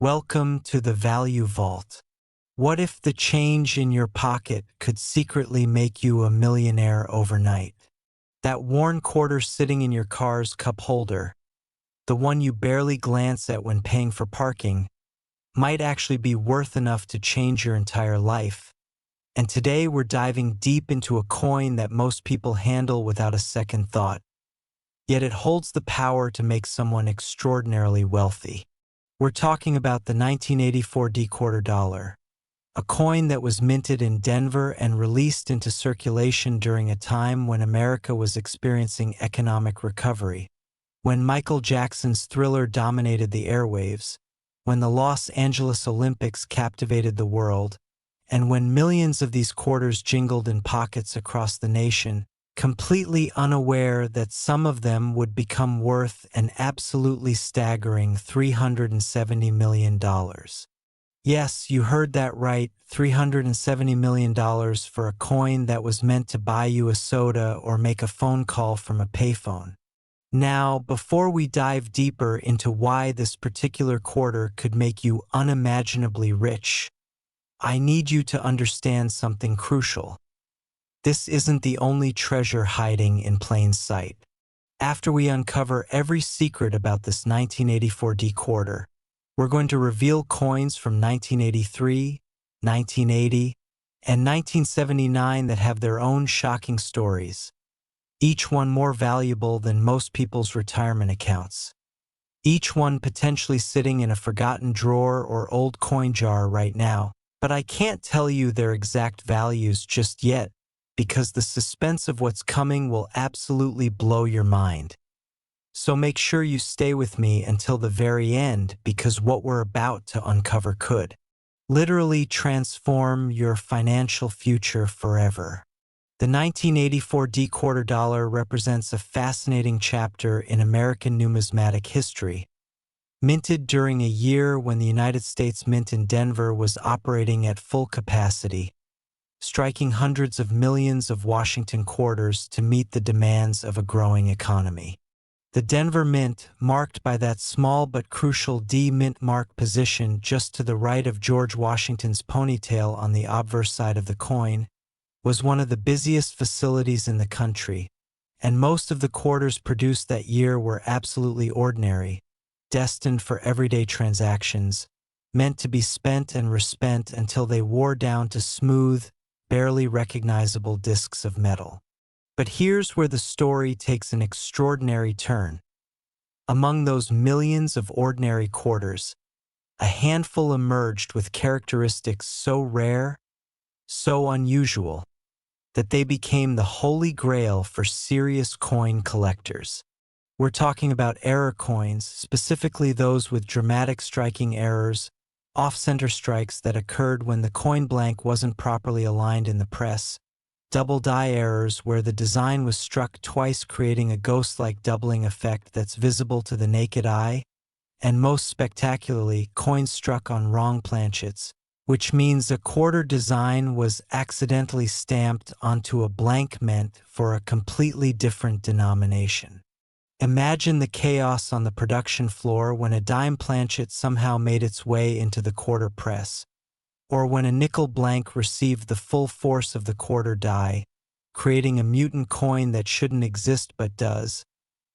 Welcome to the Value Vault. What if the change in your pocket could secretly make you a millionaire overnight? That worn quarter sitting in your car's cup holder, the one you barely glance at when paying for parking, might actually be worth enough to change your entire life. And today we're diving deep into a coin that most people handle without a second thought. Yet it holds the power to make someone extraordinarily wealthy. We're talking about the 1984 quarter dollar, a coin that was minted in Denver and released into circulation during a time when America was experiencing economic recovery, when Michael Jackson's Thriller dominated the airwaves, when the Los Angeles Olympics captivated the world, and when millions of these quarters jingled in pockets across the nation, completely unaware that some of them would become worth an absolutely staggering $370 million. Yes, you heard that right, $370 million for a coin that was meant to buy you a soda or make a phone call from a payphone. Now, before we dive deeper into why this particular quarter could make you unimaginably rich, I need you to understand something crucial. This isn't the only treasure hiding in plain sight. After we uncover every secret about this 1984 quarter, we're going to reveal coins from 1983, 1980, and 1979 that have their own shocking stories, each one more valuable than most people's retirement accounts, each one potentially sitting in a forgotten drawer or old coin jar right now. But I can't tell you their exact values just yet, because the suspense of what's coming will absolutely blow your mind. So make sure you stay with me until the very end, because what we're about to uncover could literally transform your financial future forever. The 1984 quarter dollar represents a fascinating chapter in American numismatic history. Minted during a year when the United States Mint in Denver was operating at full capacity, striking hundreds of millions of Washington quarters to meet the demands of a growing economy. The Denver Mint, marked by that small but crucial D mint mark position just to the right of George Washington's ponytail on the obverse side of the coin, was one of the busiest facilities in the country, and most of the quarters produced that year were absolutely ordinary, destined for everyday transactions, meant to be spent and respent until they wore down to smooth, barely recognizable discs of metal. But here's where the story takes an extraordinary turn. Among those millions of ordinary quarters, a handful emerged with characteristics so rare, so unusual, that they became the holy grail for serious coin collectors. We're talking about error coins, specifically those with dramatic striking errors, off-center strikes that occurred when the coin blank wasn't properly aligned in the press, double die errors where the design was struck twice creating a ghost-like doubling effect that's visible to the naked eye, and most spectacularly, coins struck on wrong planchets, which means a quarter design was accidentally stamped onto a blank meant for a completely different denomination. Imagine the chaos on the production floor when a dime planchet somehow made its way into the quarter press, or when a nickel blank received the full force of the quarter die, creating a mutant coin that shouldn't exist but does.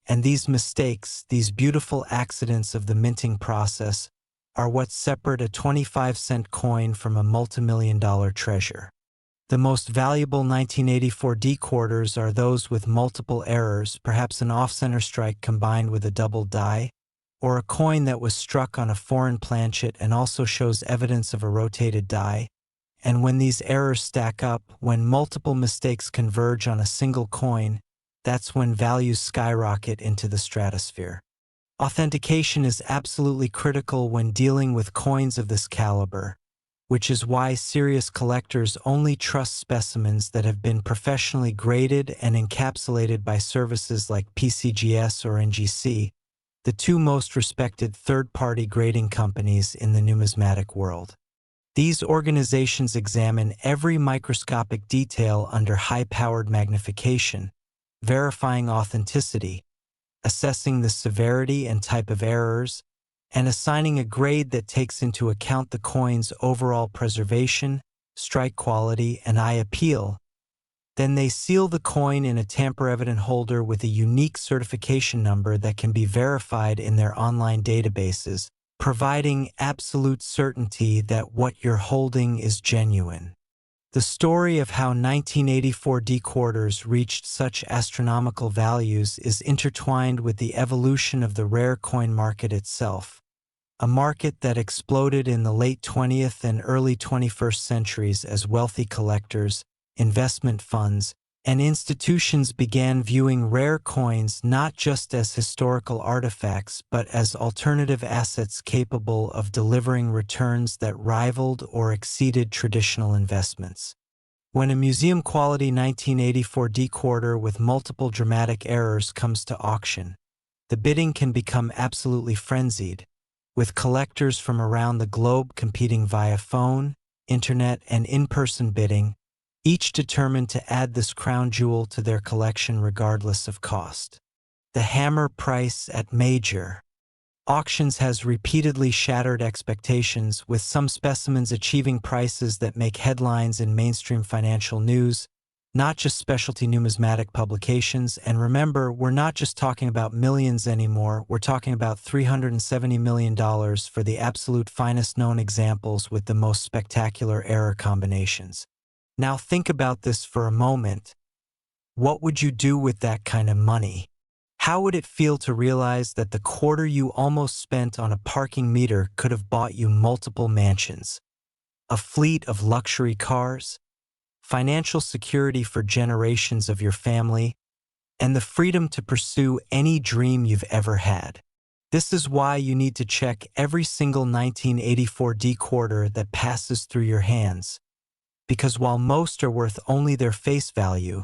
And these mistakes, these beautiful accidents of the minting process, are what separate a 25-cent coin from a multimillion-dollar treasure. The most valuable 1984 quarters are those with multiple errors, perhaps an off-center strike combined with a double die, or a coin that was struck on a foreign planchet and also shows evidence of a rotated die. And when these errors stack up, when multiple mistakes converge on a single coin, that's when values skyrocket into the stratosphere. Authentication is absolutely critical when dealing with coins of this caliber, which is why serious collectors only trust specimens that have been professionally graded and encapsulated by services like PCGS or NGC, the two most respected third-party grading companies in the numismatic world. These organizations examine every microscopic detail under high-powered magnification, verifying authenticity, assessing the severity and type of errors, and assigning a grade that takes into account the coin's overall preservation, strike quality, and eye appeal. Then they seal the coin in a tamper-evident holder with a unique certification number that can be verified in their online databases, providing absolute certainty that what you're holding is genuine. The story of how 1984 D quarters reached such astronomical values is intertwined with the evolution of the rare coin market itself, a market that exploded in the late 20th and early 21st centuries as wealthy collectors, investment funds, and institutions began viewing rare coins not just as historical artifacts but as alternative assets capable of delivering returns that rivaled or exceeded traditional investments. When a museum-quality 1984 D quarter with multiple dramatic errors comes to auction, the bidding can become absolutely frenzied, with collectors from around the globe competing via phone, internet, and in-person bidding, each determined to add this crown jewel to their collection regardless of cost. The hammer price at major auctions has repeatedly shattered expectations, with some specimens achieving prices that make headlines in mainstream financial news, not just specialty numismatic publications. And remember, we're not just talking about millions anymore, we're talking about $370 million for the absolute finest known examples with the most spectacular error combinations. Now think about this for a moment. What would you do with that kind of money? How would it feel to realize that the quarter you almost spent on a parking meter could have bought you multiple mansions, a fleet of luxury cars, financial security for generations of your family, and the freedom to pursue any dream you've ever had? This is why you need to check every single 1984 D quarter that passes through your hands. Because while most are worth only their face value,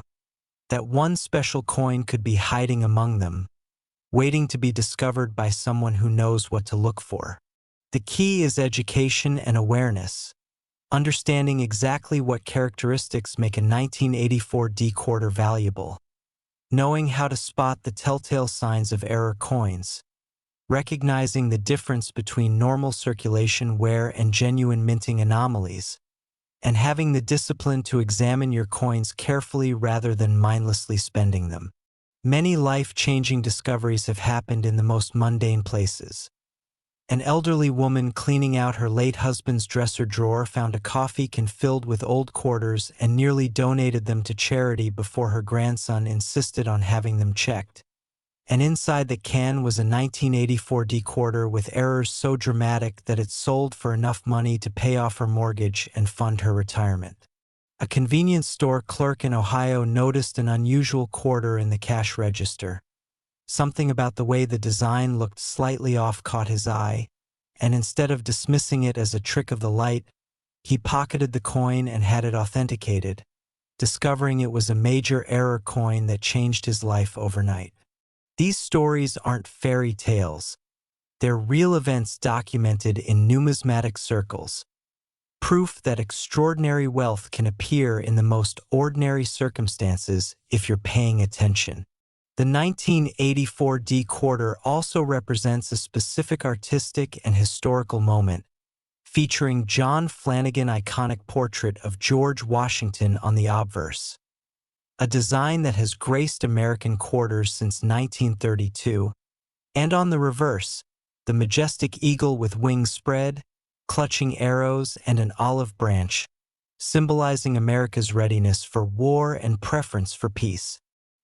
that one special coin could be hiding among them, waiting to be discovered by someone who knows what to look for. The key is education and awareness, understanding exactly what characteristics make a 1984 D quarter valuable, knowing how to spot the telltale signs of error coins, recognizing the difference between normal circulation wear and genuine minting anomalies, and having the discipline to examine your coins carefully rather than mindlessly spending them. Many life-changing discoveries have happened in the most mundane places. An elderly woman cleaning out her late husband's dresser drawer found a coffee can filled with old quarters and nearly donated them to charity before her grandson insisted on having them checked. And inside the can was a 1984 D quarter with errors so dramatic that it sold for enough money to pay off her mortgage and fund her retirement. A convenience store clerk in Ohio noticed an unusual quarter in the cash register. Something about the way the design looked slightly off caught his eye, and instead of dismissing it as a trick of the light, he pocketed the coin and had it authenticated, discovering it was a major error coin that changed his life overnight. These stories aren't fairy tales. They're real events documented in numismatic circles, proof that extraordinary wealth can appear in the most ordinary circumstances if you're paying attention. The 1984 D quarter also represents a specific artistic and historical moment, featuring John Flanagan's iconic portrait of George Washington on the obverse, a design that has graced American quarters since 1932, and on the reverse, the majestic eagle with wings spread, clutching arrows, and an olive branch, symbolizing America's readiness for war and preference for peace.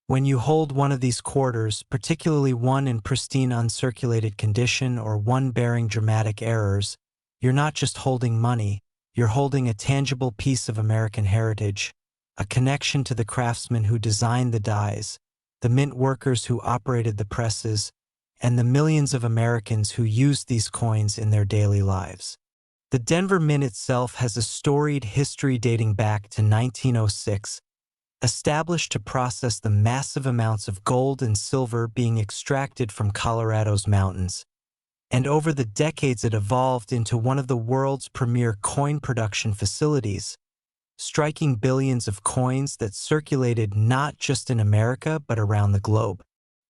When you hold one of these quarters, particularly one in pristine uncirculated condition or one bearing dramatic errors, you're not just holding money, you're holding a tangible piece of American heritage, a connection to the craftsmen who designed the dies, the mint workers who operated the presses, and the millions of Americans who used these coins in their daily lives. The Denver Mint itself has a storied history dating back to 1906, established to process the massive amounts of gold and silver being extracted from Colorado's mountains. And over the decades it evolved into one of the world's premier coin production facilities, striking billions of coins that circulated not just in America but around the globe.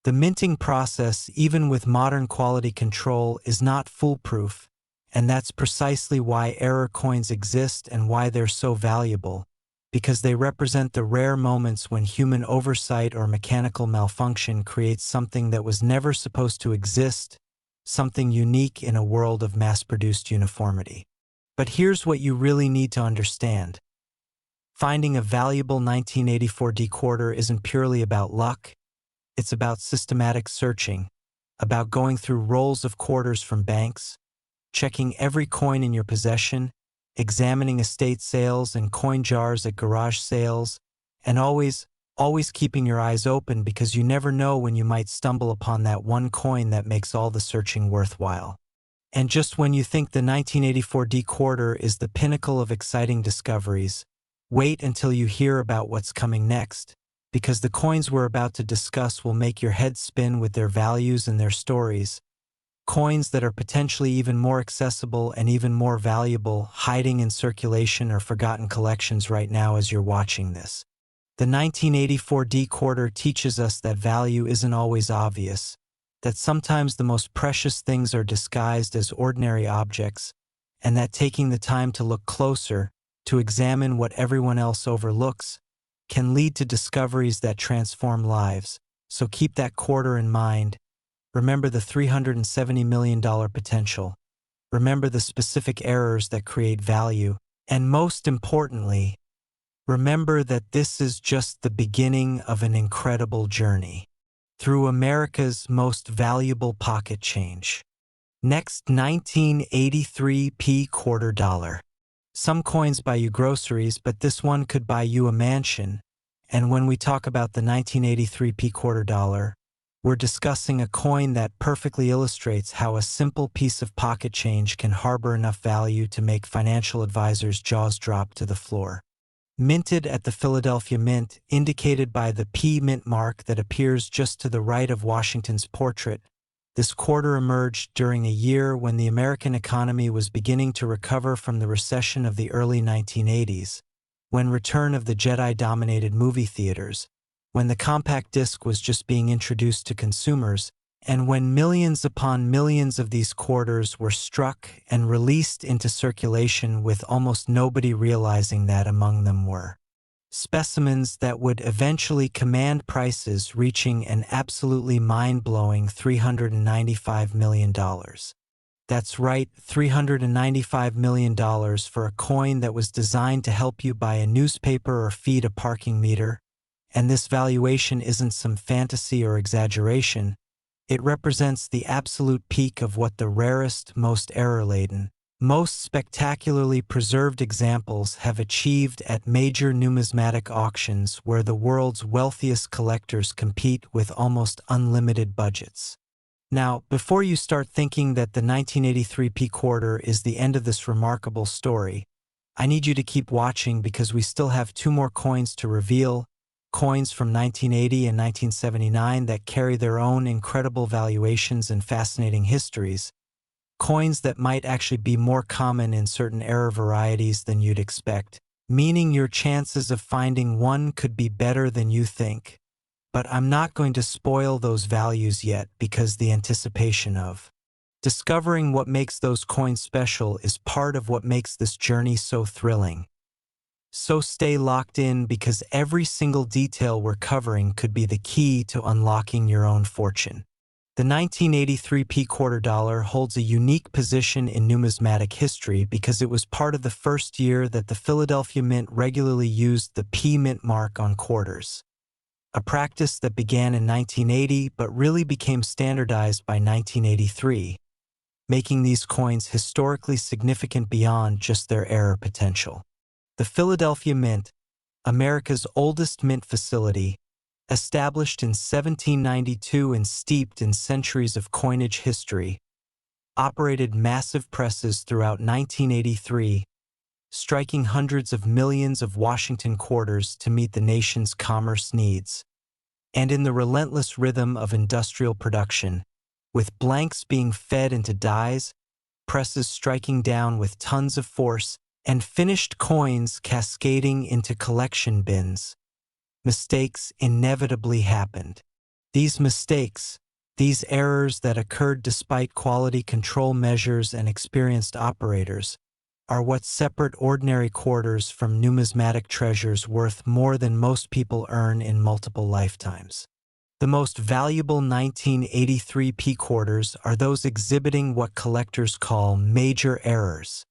The minting process, even with modern quality control, is not foolproof, and that's precisely why error coins exist and why they're so valuable, because they represent the rare moments when human oversight or mechanical malfunction creates something that was never supposed to exist, something unique in a world of mass-produced uniformity. But here's what you really need to understand. Finding a valuable 1984 D quarter isn't purely about luck. It's about systematic searching, about going through rolls of quarters from banks, checking every coin in your possession, examining estate sales and coin jars at garage sales, and always keeping your eyes open, because you never know when you might stumble upon that one coin that makes all the searching worthwhile. And just when you think the 1984 D quarter is the pinnacle of exciting discoveries, wait until you hear about what's coming next, because the coins we're about to discuss will make your head spin with their values and their stories. Coins that are potentially even more accessible and even more valuable, hiding in circulation or forgotten collections right now as you're watching this. The 1984 D quarter teaches us that value isn't always obvious, that sometimes the most precious things are disguised as ordinary objects, and that taking the time to look closer, to examine what everyone else overlooks, can lead to discoveries that transform lives. So keep that quarter in mind. Remember the $370 million potential. Remember the specific errors that create value. And most importantly, remember that this is just the beginning of an incredible journey through America's most valuable pocket change. Next, 1983 P quarter dollar. Some coins buy you groceries, but this one could buy you a mansion. And when we talk about the 1983 P quarter dollar, we're discussing a coin that perfectly illustrates how a simple piece of pocket change can harbor enough value to make financial advisors' jaws drop to the floor. Minted at the Philadelphia Mint, indicated by the P mint mark that appears just to the right of Washington's portrait, this quarter emerged during a year when the American economy was beginning to recover from the recession of the early 1980s, when Return of the Jedi dominated movie theaters, when the compact disc was just being introduced to consumers, and when millions upon millions of these quarters were struck and released into circulation, with almost nobody realizing that among them were specimens that would eventually command prices reaching an absolutely mind-blowing $395 million. That's right, $395 million for a coin that was designed to help you buy a newspaper or feed a parking meter. And this valuation isn't some fantasy or exaggeration. It represents the absolute peak of what the rarest, most error-laden, most spectacularly preserved examples have achieved at major numismatic auctions, where the world's wealthiest collectors compete with almost unlimited budgets. Now, before you start thinking that the 1983 P quarter is the end of this remarkable story, I need you to keep watching, because we still have two more coins to reveal, coins from 1980 and 1979 that carry their own incredible valuations and fascinating histories. Coins that might actually be more common in certain error varieties than you'd expect, meaning your chances of finding one could be better than you think. But I'm not going to spoil those values yet, because the anticipation of discovering what makes those coins special is part of what makes this journey so thrilling. So stay locked in, because every single detail we're covering could be the key to unlocking your own fortune. The 1983 P quarter dollar holds a unique position in numismatic history because it was part of the first year that the Philadelphia Mint regularly used the P mint mark on quarters, a practice that began in 1980 but really became standardized by 1983, making these coins historically significant beyond just their error potential. The Philadelphia Mint, America's oldest mint facility, established in 1792 and steeped in centuries of coinage history, operated massive presses throughout 1983, striking hundreds of millions of Washington quarters to meet the nation's commerce needs. And in the relentless rhythm of industrial production, with blanks being fed into dies, presses striking down with tons of force, and finished coins cascading into collection bins, mistakes inevitably happened. These mistakes, these errors that occurred despite quality control measures and experienced operators, are what separate ordinary quarters from numismatic treasures worth more than most people earn in multiple lifetimes. The most valuable 1983 P quarters are those exhibiting what collectors call major errors.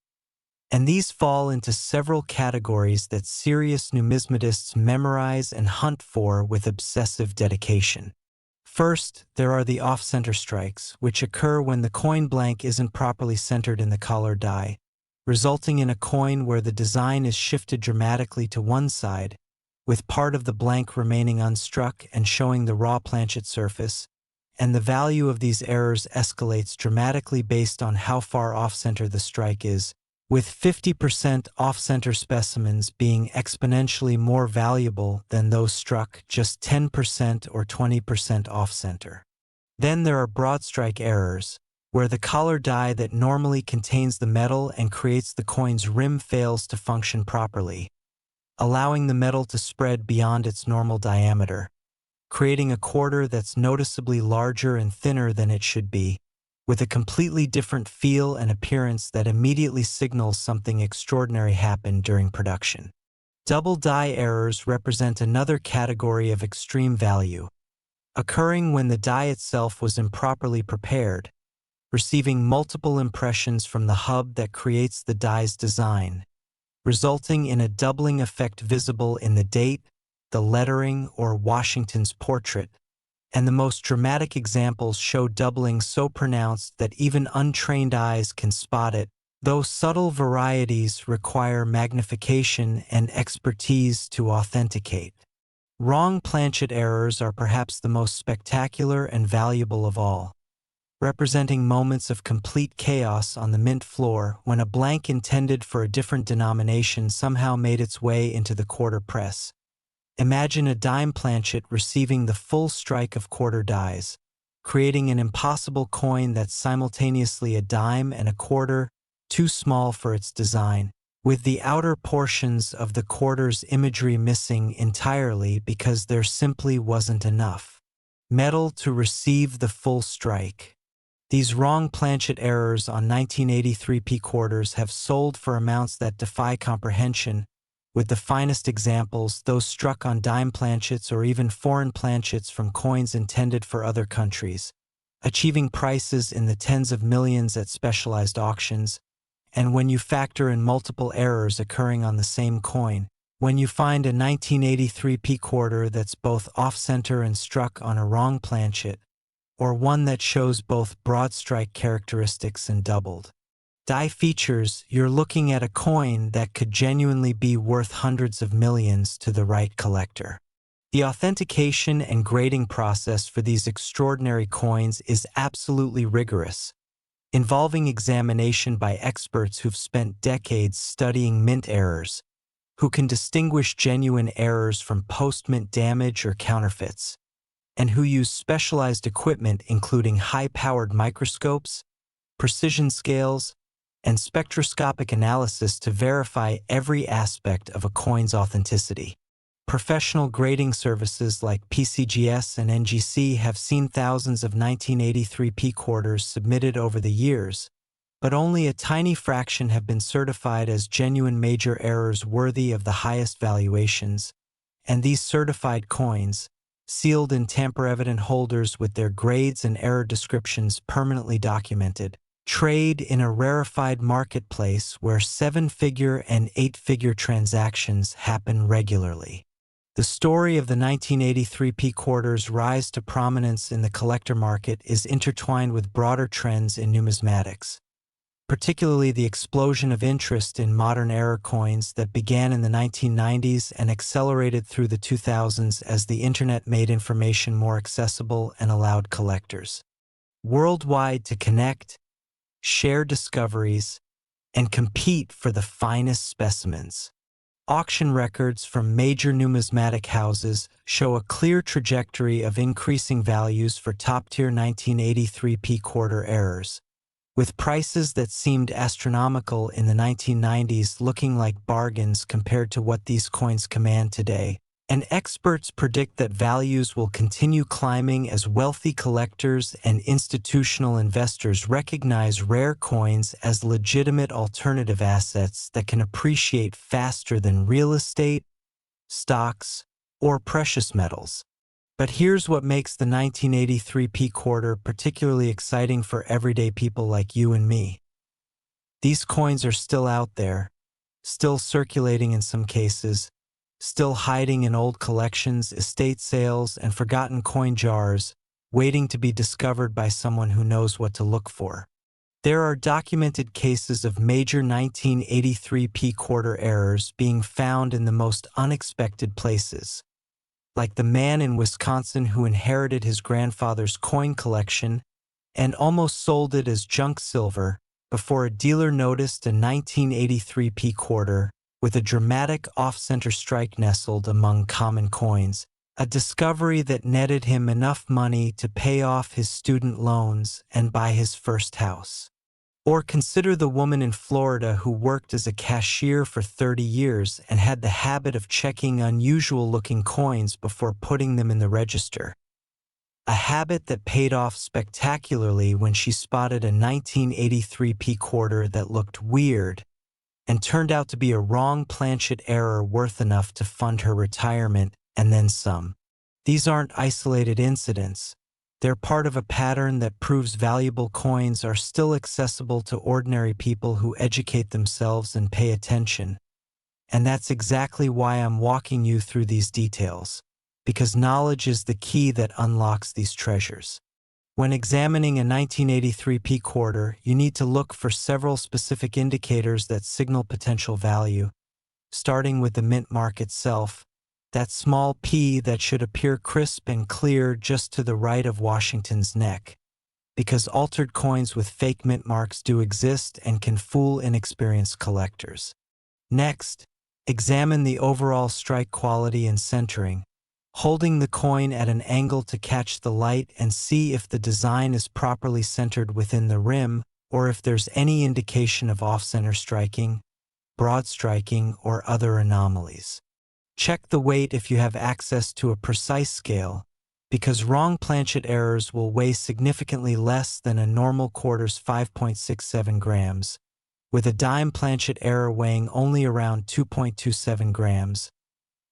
And these fall into several categories that serious numismatists memorize and hunt for with obsessive dedication. First, there are the off-center strikes, which occur when the coin blank isn't properly centered in the collar die, resulting in a coin where the design is shifted dramatically to one side, with part of the blank remaining unstruck and showing the raw planchet surface, and the value of these errors escalates dramatically based on how far off-center the strike is, with 50% off-center specimens being exponentially more valuable than those struck just 10% or 20% off-center. Then there are broadstrike errors, where the collar die that normally contains the metal and creates the coin's rim fails to function properly, allowing the metal to spread beyond its normal diameter, creating a quarter that's noticeably larger and thinner than it should be, with a completely different feel and appearance that immediately signals something extraordinary happened during production. Double die errors represent another category of extreme value, occurring when the die itself was improperly prepared, receiving multiple impressions from the hub that creates the die's design, resulting in a doubling effect visible in the date, the lettering, or Washington's portrait, and the most dramatic examples show doubling so pronounced that even untrained eyes can spot it, though subtle varieties require magnification and expertise to authenticate. Wrong planchet errors are perhaps the most spectacular and valuable of all, representing moments of complete chaos on the mint floor when a blank intended for a different denomination somehow made its way into the quarter press. Imagine a dime planchet receiving the full strike of quarter dies, creating an impossible coin that's simultaneously a dime and a quarter, too small for its design, with the outer portions of the quarter's imagery missing entirely because there simply wasn't enough metal to receive the full strike. These wrong planchet errors on 1983 P quarters have sold for amounts that defy comprehension, with the finest examples those struck on dime planchets or even foreign planchets from coins intended for other countries, achieving prices in the tens of millions at specialized auctions. And when you factor in multiple errors occurring on the same coin, when you find a 1983 P quarter that's both off-center and struck on a wrong planchet, or one that shows both broad strike characteristics and doubled die features, you're looking at a coin that could genuinely be worth hundreds of millions to the right collector. The authentication and grading process for these extraordinary coins is absolutely rigorous, involving examination by experts who've spent decades studying mint errors, who can distinguish genuine errors from post-mint damage or counterfeits, and who use specialized equipment including high-powered microscopes, precision scales, and spectroscopic analysis to verify every aspect of a coin's authenticity. Professional grading services like PCGS and NGC have seen thousands of 1983 P quarters submitted over the years, but only a tiny fraction have been certified as genuine major errors worthy of the highest valuations, and these certified coins, sealed in tamper-evident holders with their grades and error descriptions permanently documented, trade in a rarefied marketplace where 7-figure and 8-figure transactions happen regularly. The story of the 1983 P quarters' rise to prominence in the collector market is intertwined with broader trends in numismatics, particularly the explosion of interest in modern era coins that began in the 1990s and accelerated through the 2000s as the internet made information more accessible and allowed collectors worldwide to connect, share discoveries, and compete for the finest specimens. Auction records from major numismatic houses show a clear trajectory of increasing values for top-tier 1983 P quarter errors, with prices that seemed astronomical in the 1990s looking like bargains compared to what these coins command today. And experts predict that values will continue climbing as wealthy collectors and institutional investors recognize rare coins as legitimate alternative assets that can appreciate faster than real estate, stocks, or precious metals. But here's what makes the 1983 P quarter particularly exciting for everyday people like you and me. These coins are still out there, still circulating in some cases, still hiding in old collections, estate sales, and forgotten coin jars, waiting to be discovered by someone who knows what to look for. There are documented cases of major 1983 P quarter errors being found in the most unexpected places, like the man in Wisconsin who inherited his grandfather's coin collection and almost sold it as junk silver before a dealer noticed a 1983 P quarter with a dramatic off-center strike nestled among common coins, a discovery that netted him enough money to pay off his student loans and buy his first house. Or consider the woman in Florida who worked as a cashier for 30 years and had the habit of checking unusual-looking coins before putting them in the register. A habit that paid off spectacularly when she spotted a 1983 P quarter that looked weird and turned out to be a wrong planchet error worth enough to fund her retirement and then some. These aren't isolated incidents. They're part of a pattern that proves valuable coins are still accessible to ordinary people who educate themselves and pay attention. And that's exactly why I'm walking you through these details, because knowledge is the key that unlocks these treasures. When examining a 1983 P quarter, you need to look for several specific indicators that signal potential value, starting with the mint mark itself, that small P that should appear crisp and clear just to the right of Washington's neck, because altered coins with fake mint marks do exist and can fool inexperienced collectors. Next, examine the overall strike quality and centering, holding the coin at an angle to catch the light and see if the design is properly centered within the rim or if there's any indication of off-center striking, broad striking, or other anomalies. Check the weight if you have access to a precise scale, because wrong planchet errors will weigh significantly less than a normal quarter's 5.67 grams, with a dime planchet error weighing only around 2.27 grams,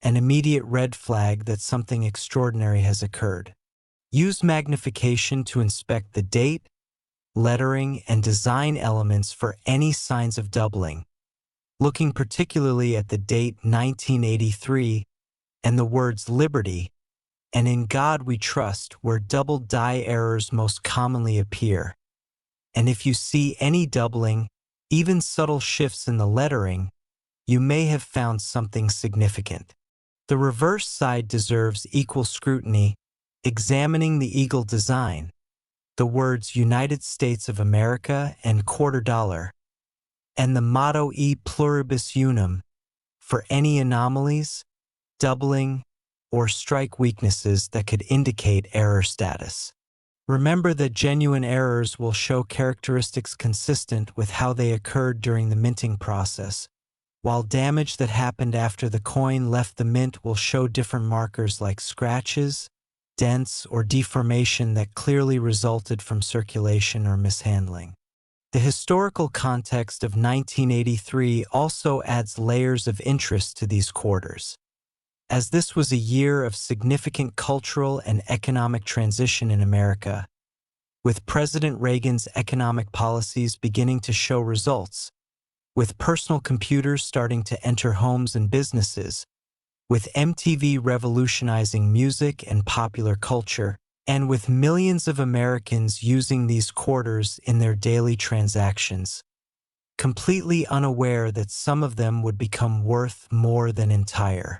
an immediate red flag that something extraordinary has occurred. Use magnification to inspect the date, lettering, and design elements for any signs of doubling, looking particularly at the date 1983 and the words Liberty and In God We Trust, where double die errors most commonly appear. And if you see any doubling, even subtle shifts in the lettering, you may have found something significant. The reverse side deserves equal scrutiny, examining the eagle design, the words United States of America and quarter dollar, and the motto E pluribus unum for any anomalies, doubling, or strike weaknesses that could indicate error status. Remember that genuine errors will show characteristics consistent with how they occurred during the minting process, while damage that happened after the coin left the mint will show different markers like scratches, dents, or deformation that clearly resulted from circulation or mishandling. The historical context of 1983 also adds layers of interest to these quarters, as this was a year of significant cultural and economic transition in America, with President Reagan's economic policies beginning to show results, with personal computers starting to enter homes and businesses, with MTV revolutionizing music and popular culture, and with millions of Americans using these quarters in their daily transactions, completely unaware that some of them would become worth more than entire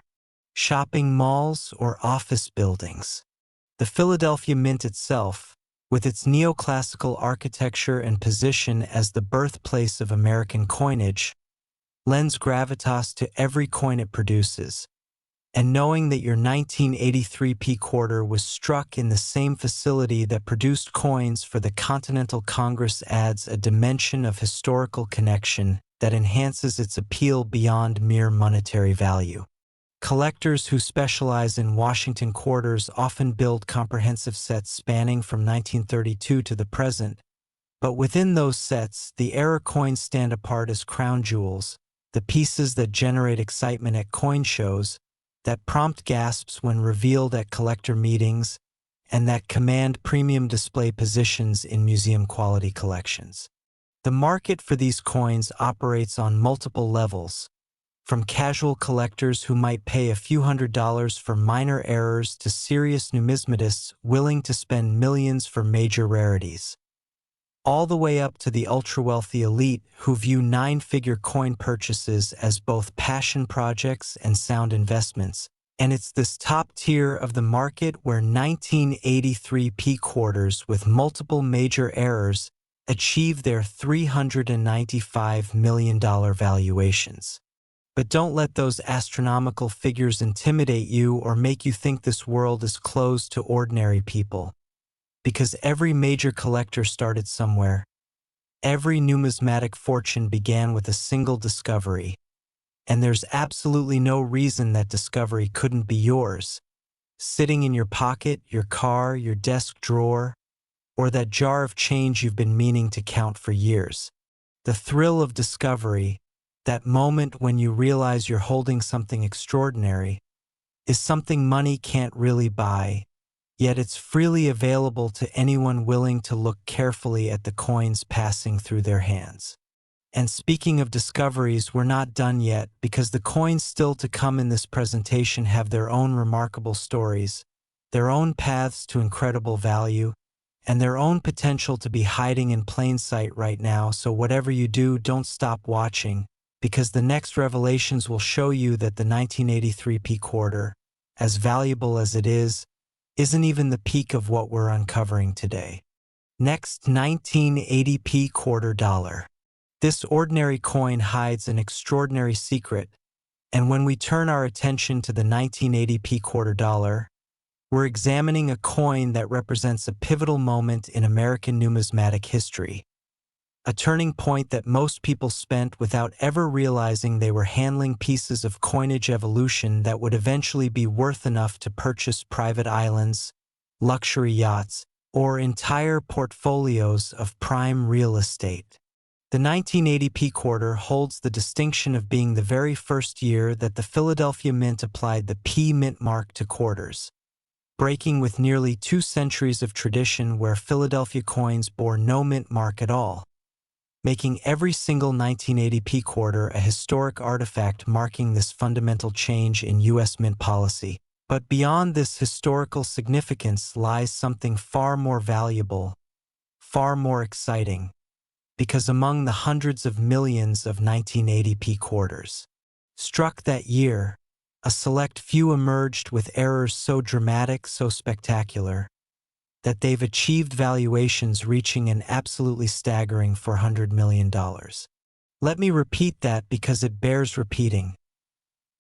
shopping malls or office buildings. The Philadelphia Mint itself, with its neoclassical architecture and position as the birthplace of American coinage, lends gravitas to every coin it produces. And knowing that your 1983 P quarter was struck in the same facility that produced coins for the Continental Congress adds a dimension of historical connection that enhances its appeal beyond mere monetary value. Collectors who specialize in Washington quarters often build comprehensive sets spanning from 1932 to the present, but within those sets, the era coins stand apart as crown jewels, the pieces that generate excitement at coin shows, that prompt gasps when revealed at collector meetings, and that command premium display positions in museum-quality collections. The market for these coins operates on multiple levels, from casual collectors who might pay a few $100s for minor errors to serious numismatists willing to spend millions for major rarities, all the way up to the ultra-wealthy elite who view nine-figure coin purchases as both passion projects and sound investments. And it's this top tier of the market where 1983 P quarters with multiple major errors achieve their $395 million valuations. But don't let those astronomical figures intimidate you or make you think this world is closed to ordinary people. Because every major collector started somewhere. Every numismatic fortune began with a single discovery. And there's absolutely no reason that discovery couldn't be yours, sitting in your pocket, your car, your desk drawer, or that jar of change you've been meaning to count for years. The thrill of discovery, that moment when you realize you're holding something extraordinary, is something money can't really buy, yet it's freely available to anyone willing to look carefully at the coins passing through their hands. And speaking of discoveries, we're not done yet, because the coins still to come in this presentation have their own remarkable stories, their own paths to incredible value, and their own potential to be hiding in plain sight right now. So whatever you do, don't stop watching, because the next revelations will show you that the 1983 P quarter, as valuable as it is, isn't even the peak of what we're uncovering today. Next, 1980 P quarter dollar. This ordinary coin hides an extraordinary secret, and when we turn our attention to the 1980 P quarter dollar, we're examining a coin that represents a pivotal moment in American numismatic history, a turning point that most people spent without ever realizing they were handling pieces of coinage evolution that would eventually be worth enough to purchase private islands, luxury yachts, or entire portfolios of prime real estate. The 1980 P quarter holds the distinction of being the very first year that the Philadelphia Mint applied the P mint mark to quarters, breaking with nearly 2 centuries of tradition where Philadelphia coins bore no mint mark at all, making every single 1980 P quarter a historic artifact marking this fundamental change in U.S. mint policy. But beyond this historical significance lies something far more valuable, far more exciting, because among the hundreds of millions of 1980 P quarters struck that year, a select few emerged with errors so dramatic, so spectacular, that they've achieved valuations reaching an absolutely staggering $400 million. Let me repeat that because it bears repeating.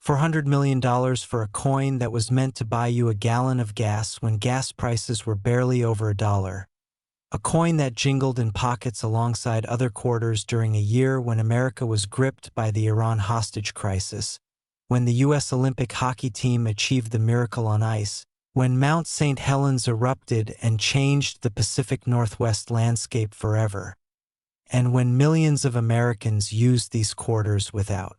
$400 million for a coin that was meant to buy you a gallon of gas when gas prices were barely over $1. A coin that jingled in pockets alongside other quarters during a year when America was gripped by the Iran hostage crisis, when the U.S. Olympic hockey team achieved the miracle on ice, when Mount St. Helens erupted and changed the Pacific Northwest landscape forever, and when millions of Americans used these quarters without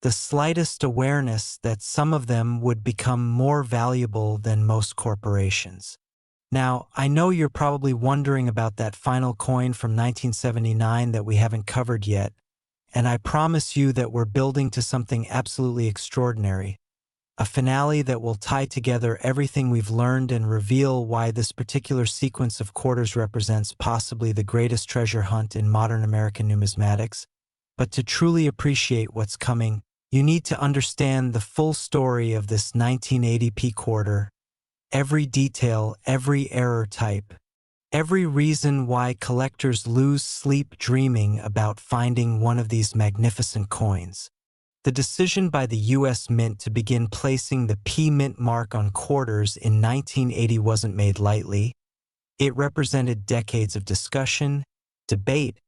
the slightest awareness that some of them would become more valuable than most corporations. Now, I know you're probably wondering about that final coin from 1979 that we haven't covered yet, and I promise you that we're building to something absolutely extraordinary, a finale that will tie together everything we've learned and reveal why this particular sequence of quarters represents possibly the greatest treasure hunt in modern American numismatics. But to truly appreciate what's coming, you need to understand the full story of this 1980 P quarter, every detail, every error type, every reason why collectors lose sleep dreaming about finding one of these magnificent coins. The decision by the U.S. Mint to begin placing the P mint mark on quarters in 1980 wasn't made lightly. It represented decades of discussion, debate,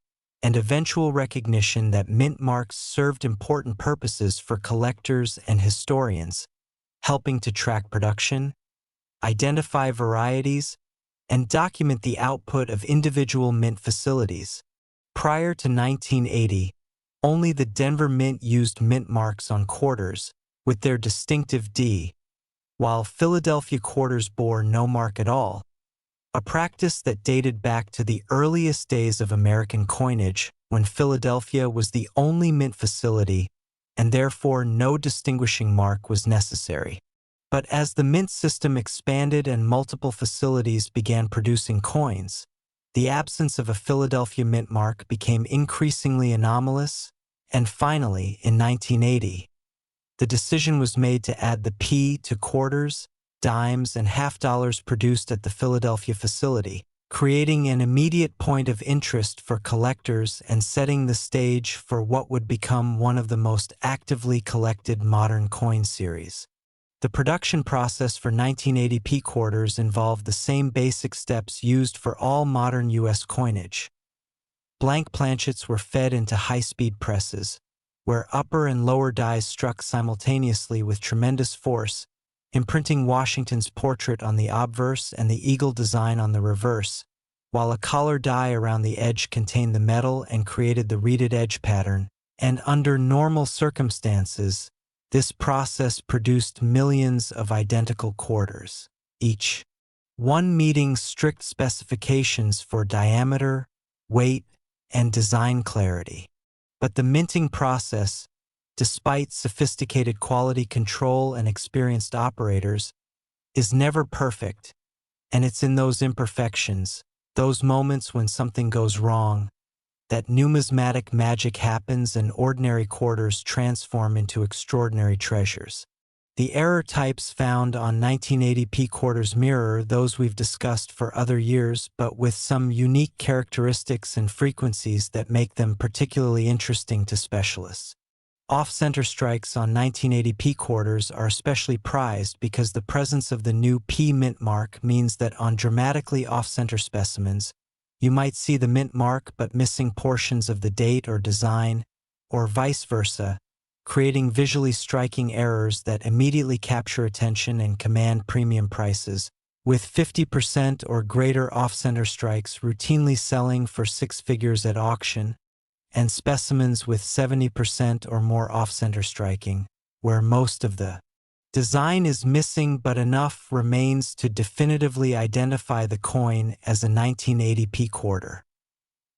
and eventual recognition that mint marks served important purposes for collectors and historians. helping to track production, identify varieties, and document the output of individual mint facilities. Prior to 1980, only the Denver Mint used mint marks on quarters, with their distinctive D, while Philadelphia quarters bore no mark at all, a practice that dated back to the earliest days of American coinage, when Philadelphia was the only mint facility, and therefore no distinguishing mark was necessary. But as the mint system expanded and multiple facilities began producing coins, the absence of a Philadelphia mint mark became increasingly anomalous, and finally, in 1980, the decision was made to add the P to quarters, dimes, and half dollars produced at the Philadelphia facility, creating an immediate point of interest for collectors and setting the stage for what would become one of the most actively collected modern coin series. The production process for 1980 P quarters involved the same basic steps used for all modern U.S. coinage. Blank planchets were fed into high-speed presses, where upper and lower dies struck simultaneously with tremendous force, imprinting Washington's portrait on the obverse and the eagle design on the reverse, while a collar die around the edge contained the metal and created the reeded edge pattern, and under normal circumstances, this process produced millions of identical quarters, each one meeting strict specifications for diameter, weight, and design clarity. But the minting process, despite sophisticated quality control and experienced operators, is never perfect, and it's in those imperfections, those moments when something goes wrong, that numismatic magic happens and ordinary quarters transform into extraordinary treasures. The error types found on 1980 P quarters mirror those we've discussed for other years, but with some unique characteristics and frequencies that make them particularly interesting to specialists. Off-center strikes on 1980 P quarters are especially prized because the presence of the new P mint mark means that on dramatically off-center specimens, you might see the mint mark but missing portions of the date or design, or vice versa, creating visually striking errors that immediately capture attention and command premium prices, with 50% or greater off-center strikes routinely selling for six figures at auction, and specimens with 70% or more off-center striking, where most of the design is missing but enough remains to definitively identify the coin as a 1980 P quarter,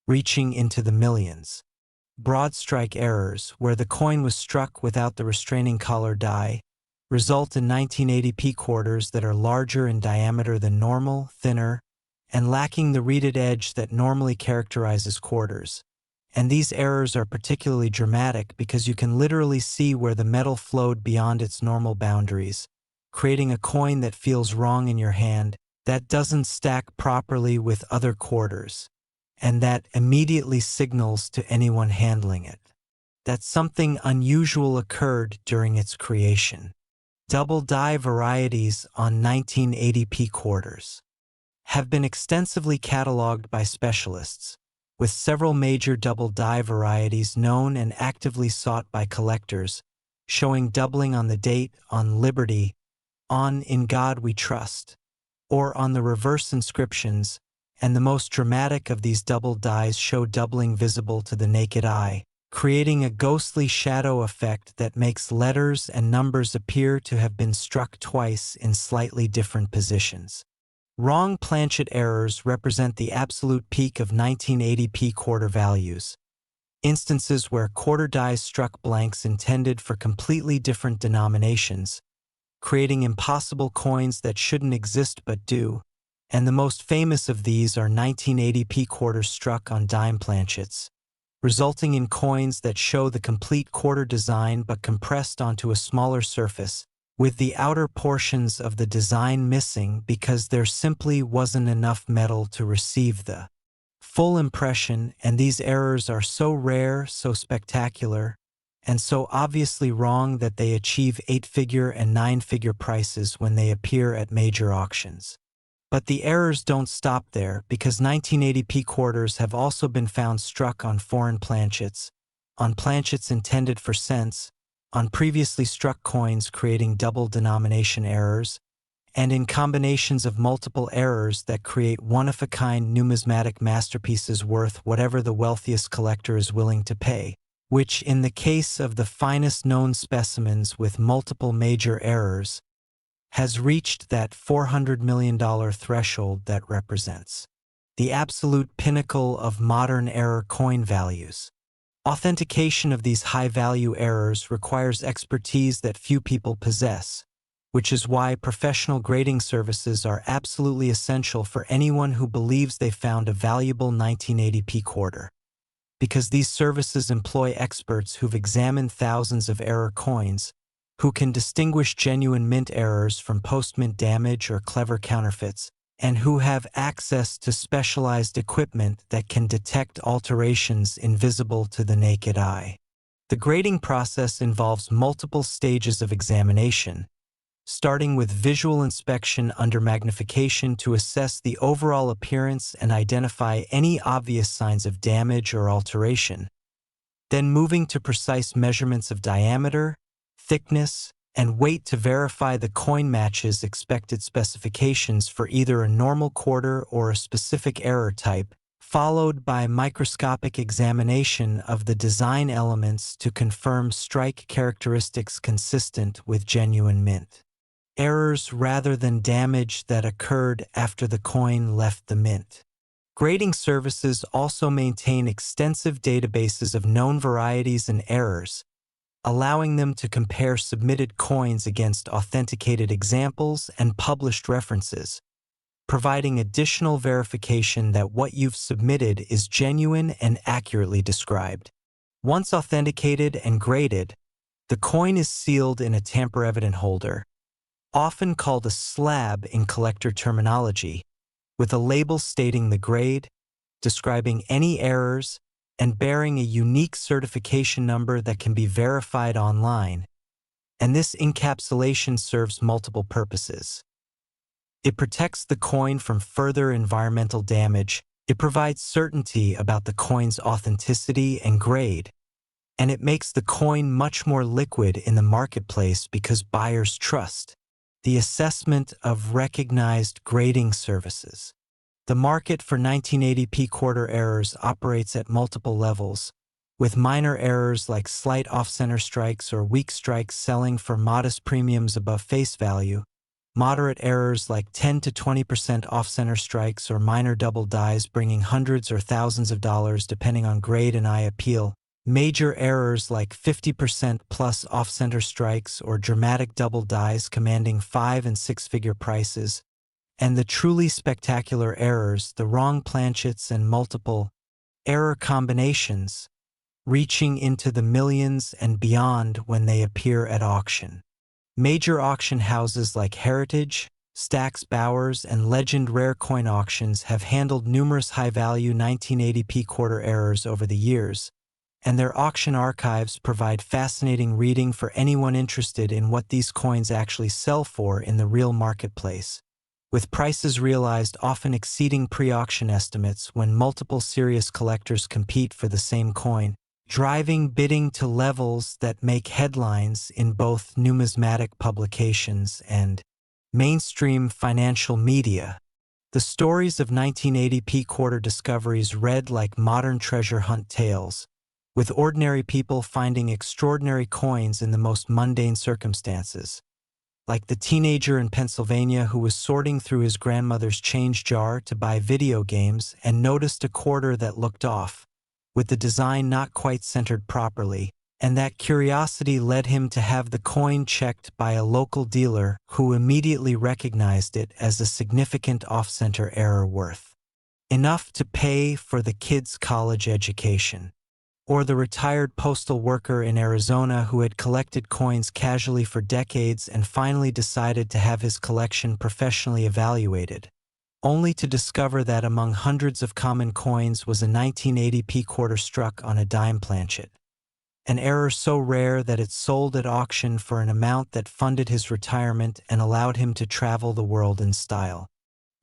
reaching into the millions. Broadstrike errors, where the coin was struck without the restraining collar die, result in 1980 P quarters that are larger in diameter than normal, thinner, and lacking the reeded edge that normally characterizes quarters. And these errors are particularly dramatic because you can literally see where the metal flowed beyond its normal boundaries, creating a coin that feels wrong in your hand, that doesn't stack properly with other quarters, and that immediately signals to anyone handling it that something unusual occurred during its creation. Double die varieties on 1980 P quarters have been extensively cataloged by specialists, with several major double die varieties known and actively sought by collectors, showing doubling on the date, on Liberty, on In God We Trust, or on the reverse inscriptions, and the most dramatic of these double dies show doubling visible to the naked eye, creating a ghostly shadow effect that makes letters and numbers appear to have been struck twice in slightly different positions. Wrong planchet errors represent the absolute peak of 1980 P quarter values, instances where quarter dies struck blanks intended for completely different denominations, creating impossible coins that shouldn't exist but do, and the most famous of these are 1980 P quarters struck on dime planchets, resulting in coins that show the complete quarter design but compressed onto a smaller surface, with the outer portions of the design missing because there simply wasn't enough metal to receive the full impression, and these errors are so rare, so spectacular, and so obviously wrong that they achieve 8-figure and 9-figure prices when they appear at major auctions. But the errors don't stop there, because 1980 P quarters have also been found struck on foreign planchets, on planchets intended for cents, on previously struck coins, creating double denomination errors, and in combinations of multiple errors that create one-of-a-kind numismatic masterpieces worth whatever the wealthiest collector is willing to pay, which, in the case of the finest known specimens with multiple major errors, has reached that $400 million threshold that represents the absolute pinnacle of modern error coin values. Authentication of these high-value errors requires expertise that few people possess, which is why professional grading services are absolutely essential for anyone who believes they found a valuable 1980p quarter. Because these services employ experts who've examined thousands of error coins, who can distinguish genuine mint errors from post-mint damage or clever counterfeits, and who have access to specialized equipment that can detect alterations invisible to the naked eye. The grading process involves multiple stages of examination, starting with visual inspection under magnification to assess the overall appearance and identify any obvious signs of damage or alteration, then moving to precise measurements of diameter, thickness, and weight to verify the coin matches expected specifications for either a normal quarter or a specific error type, followed by microscopic examination of the design elements to confirm strike characteristics consistent with genuine mint errors rather than damage that occurred after the coin left the mint. Grading services also maintain extensive databases of known varieties and errors, allowing them to compare submitted coins against authenticated examples and published references, providing additional verification that what you've submitted is genuine and accurately described. Once authenticated and graded, the coin is sealed in a tamper-evident holder, often called a slab in collector terminology, with a label stating the grade, describing any errors, and bearing a unique certification number that can be verified online, and this encapsulation serves multiple purposes. It protects the coin from further environmental damage, it provides certainty about the coin's authenticity and grade, and it makes the coin much more liquid in the marketplace because buyers trust the assessment of recognized grading services. The market for 1980p quarter errors operates at multiple levels, with minor errors like slight off-center strikes or weak strikes selling for modest premiums above face value, moderate errors like 10 to 20% off-center strikes or minor double dies bringing hundreds or thousands of dollars depending on grade and eye appeal, major errors like 50% plus off-center strikes or dramatic double dies commanding 5- and 6-figure prices, and the truly spectacular errors, the wrong planchets and multiple error combinations, reaching into the millions and beyond when they appear at auction. Major auction houses like Heritage, Stax Bowers, and Legend Rare Coin Auctions have handled numerous high-value 1980p quarter errors over the years, and their auction archives provide fascinating reading for anyone interested in what these coins actually sell for in the real marketplace, with prices realized often exceeding pre-auction estimates when multiple serious collectors compete for the same coin, driving bidding to levels that make headlines in both numismatic publications and mainstream financial media. The stories of 1980p quarter discoveries read like modern treasure hunt tales, with ordinary people finding extraordinary coins in the most mundane circumstances, like the teenager in Pennsylvania who was sorting through his grandmother's change jar to buy video games and noticed a quarter that looked off, with the design not quite centered properly, and that curiosity led him to have the coin checked by a local dealer who immediately recognized it as a significant off-center error worth enough to pay for the kid's college education. Or the retired postal worker in Arizona who had collected coins casually for decades and finally decided to have his collection professionally evaluated, only to discover that among hundreds of common coins was a 1980p quarter struck on a dime planchet, an error so rare that it sold at auction for an amount that funded his retirement and allowed him to travel the world in style.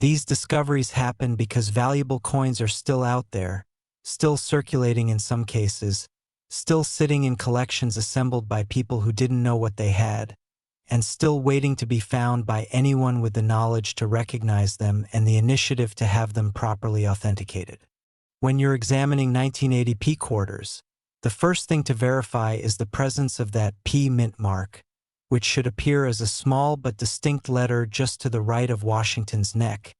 These discoveries happen because valuable coins are still out there, still circulating in some cases, still sitting in collections assembled by people who didn't know what they had, and still waiting to be found by anyone with the knowledge to recognize them and the initiative to have them properly authenticated. When you're examining 1980 P quarters, the first thing to verify is the presence of that P mint mark, which should appear as a small but distinct letter just to the right of Washington's neck,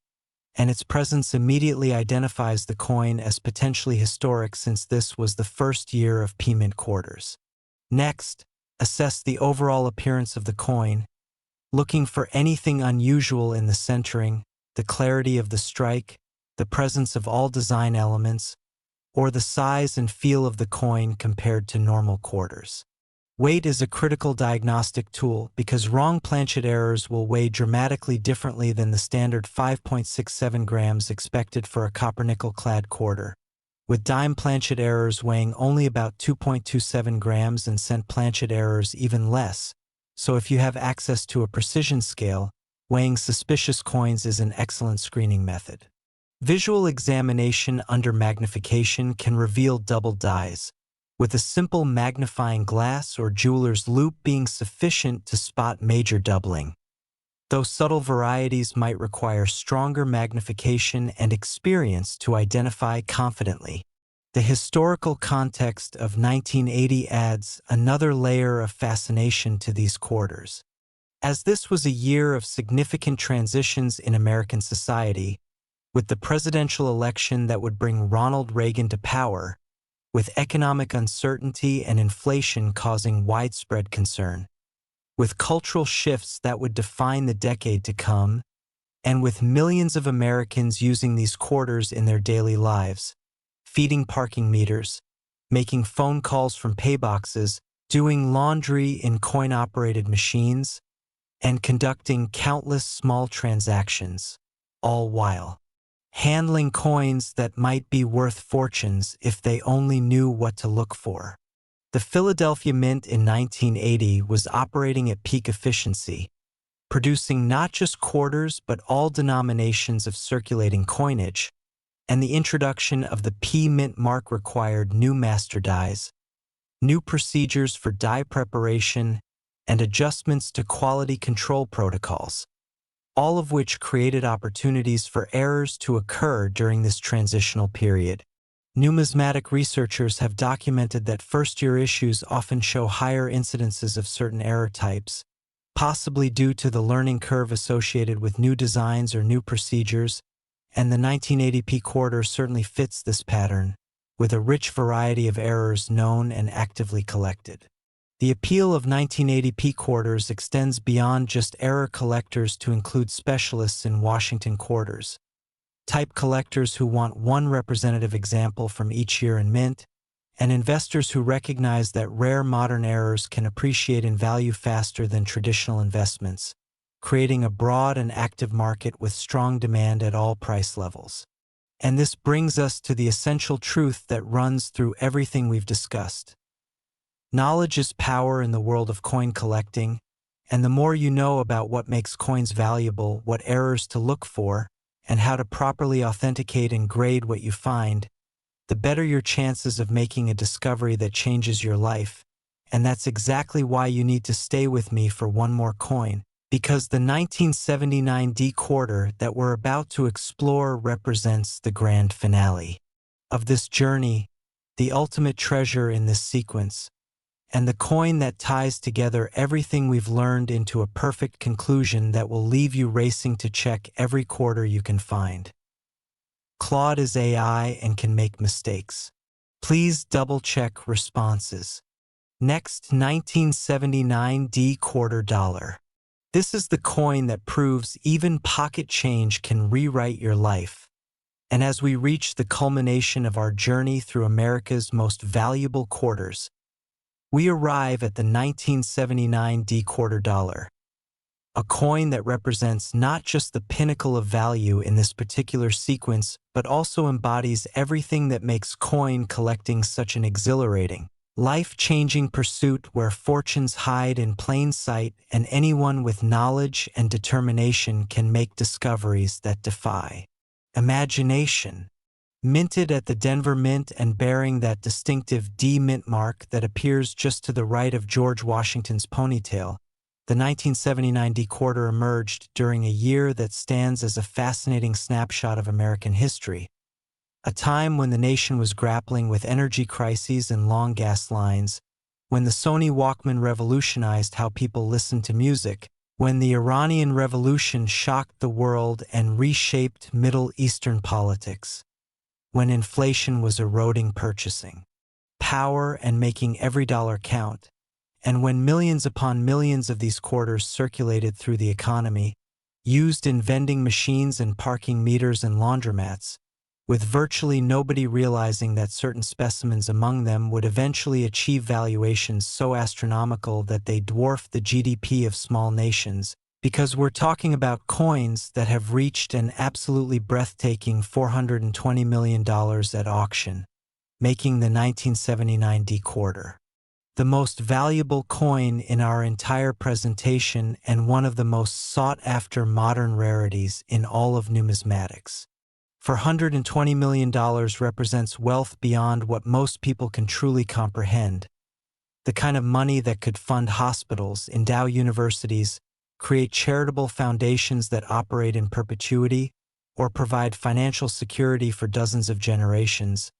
and its presence immediately identifies the coin as potentially historic since this was the first year of P mint quarters. Next, assess the overall appearance of the coin, looking for anything unusual in the centering, the clarity of the strike, the presence of all design elements, or the size and feel of the coin compared to normal quarters. Weight is a critical diagnostic tool because wrong planchet errors will weigh dramatically differently than the standard 5.67 grams expected for a copper-nickel-clad quarter, with dime planchet errors weighing only about 2.27 grams and cent planchet errors even less. So if you have access to a precision scale, weighing suspicious coins is an excellent screening method. Visual examination under magnification can reveal double dies, with a simple magnifying glass or jeweler's loupe being sufficient to spot major doubling, though subtle varieties might require stronger magnification and experience to identify confidently. The historical context of 1980 adds another layer of fascination to these quarters. As this was a year of significant transitions in American society, with the presidential election that would bring Ronald Reagan to power, with economic uncertainty and inflation causing widespread concern, with cultural shifts that would define the decade to come, and with millions of Americans using these quarters in their daily lives, feeding parking meters, making phone calls from payboxes, doing laundry in coin-operated machines, and conducting countless small transactions, all while handling coins that might be worth fortunes if they only knew what to look for. The Philadelphia Mint in 1980 was operating at peak efficiency, producing not just quarters but all denominations of circulating coinage, and the introduction of the P mint mark required new master dies, new procedures for die preparation, and adjustments to quality control protocols, all of which created opportunities for errors to occur during this transitional period. Numismatic researchers have documented that first-year issues often show higher incidences of certain error types, possibly due to the learning curve associated with new designs or new procedures, and the 1980 P quarter certainly fits this pattern, with a rich variety of errors known and actively collected. The appeal of 1980 P quarters extends beyond just error collectors to include specialists in Washington quarters, type collectors who want one representative example from each year in mint, and investors who recognize that rare modern errors can appreciate in value faster than traditional investments, creating a broad and active market with strong demand at all price levels. And this brings us to the essential truth that runs through everything we've discussed. Knowledge is power in the world of coin collecting, and the more you know about what makes coins valuable, what errors to look for, and how to properly authenticate and grade what you find, the better your chances of making a discovery that changes your life. And that's exactly why you need to stay with me for one more coin, because the 1979 D quarter that we're about to explore represents the grand finale of this journey, the ultimate treasure in this sequence, and the coin that ties together everything we've learned into a perfect conclusion that will leave you racing to check every quarter you can find. Claude is AI and can make mistakes. Please double-check responses. Next, 1979 D quarter dollar. This is the coin that proves even pocket change can rewrite your life. And as we reach the culmination of our journey through America's most valuable quarters, we arrive at the 1979 D quarter dollar, a coin that represents not just the pinnacle of value in this particular sequence, but also embodies everything that makes coin collecting such an exhilarating, life-changing pursuit where fortunes hide in plain sight and anyone with knowledge and determination can make discoveries that defy imagination. Minted at the Denver Mint and bearing that distinctive D mint mark that appears just to the right of George Washington's ponytail, the 1979 D quarter emerged during a year that stands as a fascinating snapshot of American history, a time when the nation was grappling with energy crises and long gas lines, when the Sony Walkman revolutionized how people listened to music, when the Iranian Revolution shocked the world and reshaped Middle Eastern politics, when inflation was eroding purchasing power and making every dollar count, and when millions upon millions of these quarters circulated through the economy, used in vending machines and parking meters and laundromats, with virtually nobody realizing that certain specimens among them would eventually achieve valuations so astronomical that they dwarf the GDP of small nations, because we're talking about coins that have reached an absolutely breathtaking $420 million at auction, making the 1979 D quarter the most valuable coin in our entire presentation and one of the most sought-after modern rarities in all of numismatics. $420 million represents wealth beyond what most people can truly comprehend, the kind of money that could fund hospitals, endow universities, create charitable foundations that operate in perpetuity, or provide financial security for dozens of generations.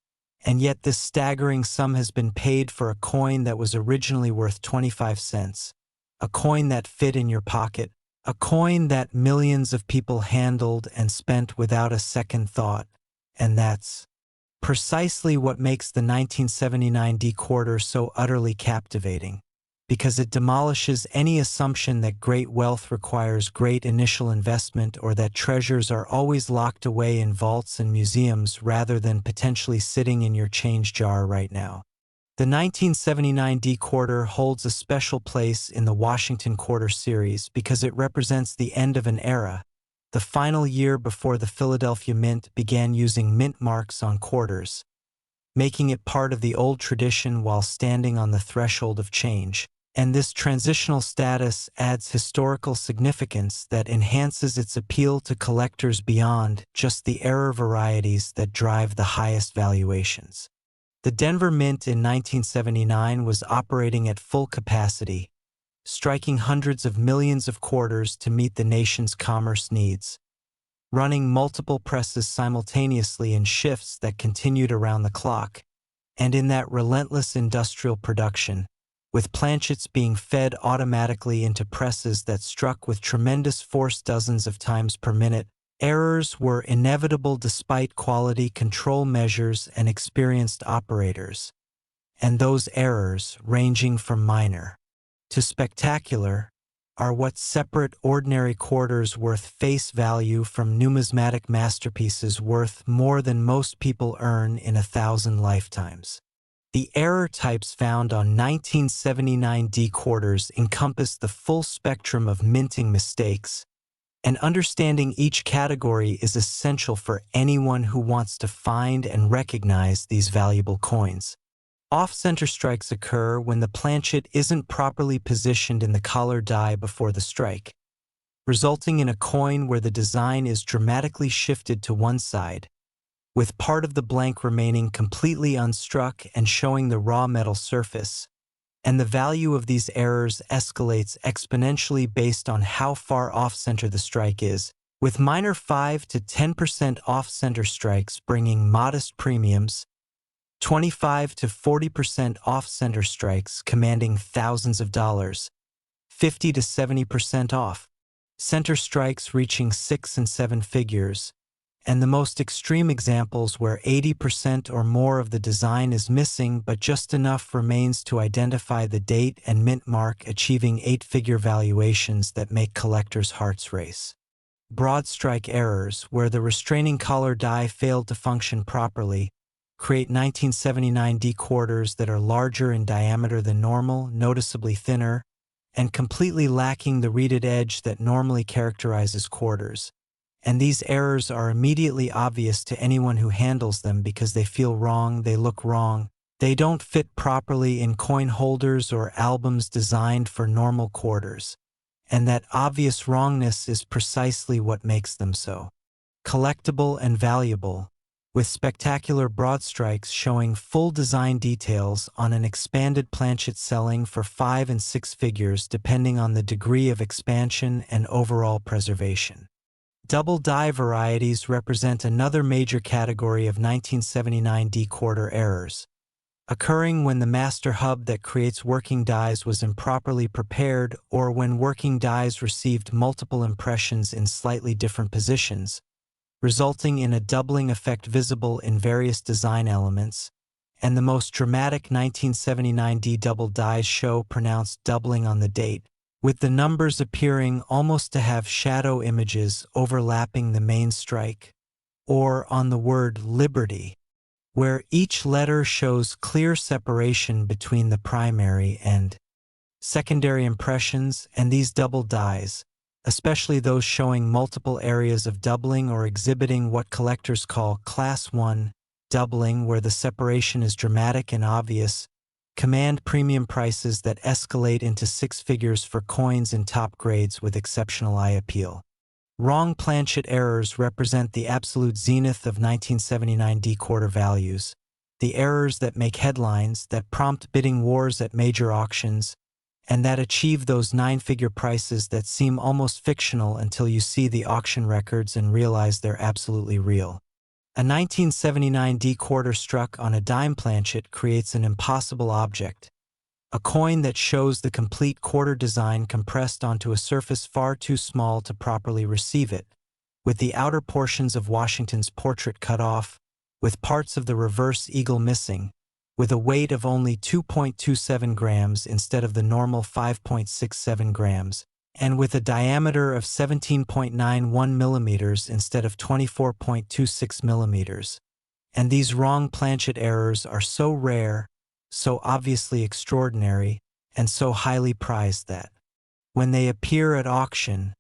And yet this staggering sum has been paid for a coin that was originally worth 25 cents, a coin that fit in your pocket, a coin that millions of people handled and spent without a second thought. And that's precisely what makes the 1979 D quarter so utterly captivating, because it demolishes any assumption that great wealth requires great initial investment or that treasures are always locked away in vaults and museums rather than potentially sitting in your change jar right now. The 1979 D quarter holds a special place in the Washington Quarter series because it represents the end of an era, the final year before the Philadelphia Mint began using mint marks on quarters, making it part of the old tradition while standing on the threshold of change. And this transitional status adds historical significance that enhances its appeal to collectors beyond just the error varieties that drive the highest valuations. The Denver Mint in 1979 was operating at full capacity, striking hundreds of millions of quarters to meet the nation's commerce needs, running multiple presses simultaneously in shifts that continued around the clock, and in that relentless industrial production, with planchets being fed automatically into presses that struck with tremendous force dozens of times per minute, errors were inevitable despite quality control measures and experienced operators, and those errors, ranging from minor to spectacular, are what separate ordinary quarters worth face value from numismatic masterpieces worth more than most people earn in 1,000 lifetimes. The error types found on 1979 D quarters encompass the full spectrum of minting mistakes, and understanding each category is essential for anyone who wants to find and recognize these valuable coins. Off-center strikes occur when the planchet isn't properly positioned in the collar die before the strike, resulting in a coin where the design is dramatically shifted to one side, with part of the blank remaining completely unstruck and showing the raw metal surface, and the value of these errors escalates exponentially based on how far off-center the strike is, with minor 5 to 10% off-center strikes bringing modest premiums, 25 to 40% off-center strikes commanding thousands of dollars, 50 to 70% off, center strikes reaching 6 and 7 figures, and the most extreme examples where 80% or more of the design is missing but just enough remains to identify the date and mint mark, achieving 8-figure valuations that make collectors' hearts race. Broadstrike errors, where the restraining collar die failed to function properly, create 1979 D quarters that are larger in diameter than normal, noticeably thinner, and completely lacking the reeded edge that normally characterizes quarters. And these errors are immediately obvious to anyone who handles them because they feel wrong, they look wrong, they don't fit properly in coin holders or albums designed for normal quarters. And that obvious wrongness is precisely what makes them so collectible and valuable, with spectacular broadstrikes showing full design details on an expanded planchet selling for 5 and 6 figures depending on the degree of expansion and overall preservation. Double die varieties represent another major category of 1979 D-quarter errors, occurring when the master hub that creates working dies was improperly prepared or when working dies received multiple impressions in slightly different positions, resulting in a doubling effect visible in various design elements, and the most dramatic 1979 D double dies show pronounced doubling on the date, with the numbers appearing almost to have shadow images overlapping the main strike, or on the word Liberty, where each letter shows clear separation between the primary and secondary impressions, and these double dies, especially those showing multiple areas of doubling or exhibiting what collectors call Class 1 doubling, where the separation is dramatic and obvious, command premium prices that escalate into 6 figures for coins in top grades with exceptional eye appeal. Wrong planchet errors represent the absolute zenith of 1979 D-quarter values, the errors that make headlines, that prompt bidding wars at major auctions, and that achieve those 9-figure prices that seem almost fictional until you see the auction records and realize they're absolutely real. A 1979 D-quarter struck on a dime planchet creates an impossible object, a coin that shows the complete quarter design compressed onto a surface far too small to properly receive it, with the outer portions of Washington's portrait cut off, with parts of the reverse eagle missing, with a weight of only 2.27 grams instead of the normal 5.67 grams, and with a diameter of 17.91 millimeters instead of 24.26 millimeters. And these wrong planchet errors are so rare, so obviously extraordinary, and so highly prized that, when they appear at auction,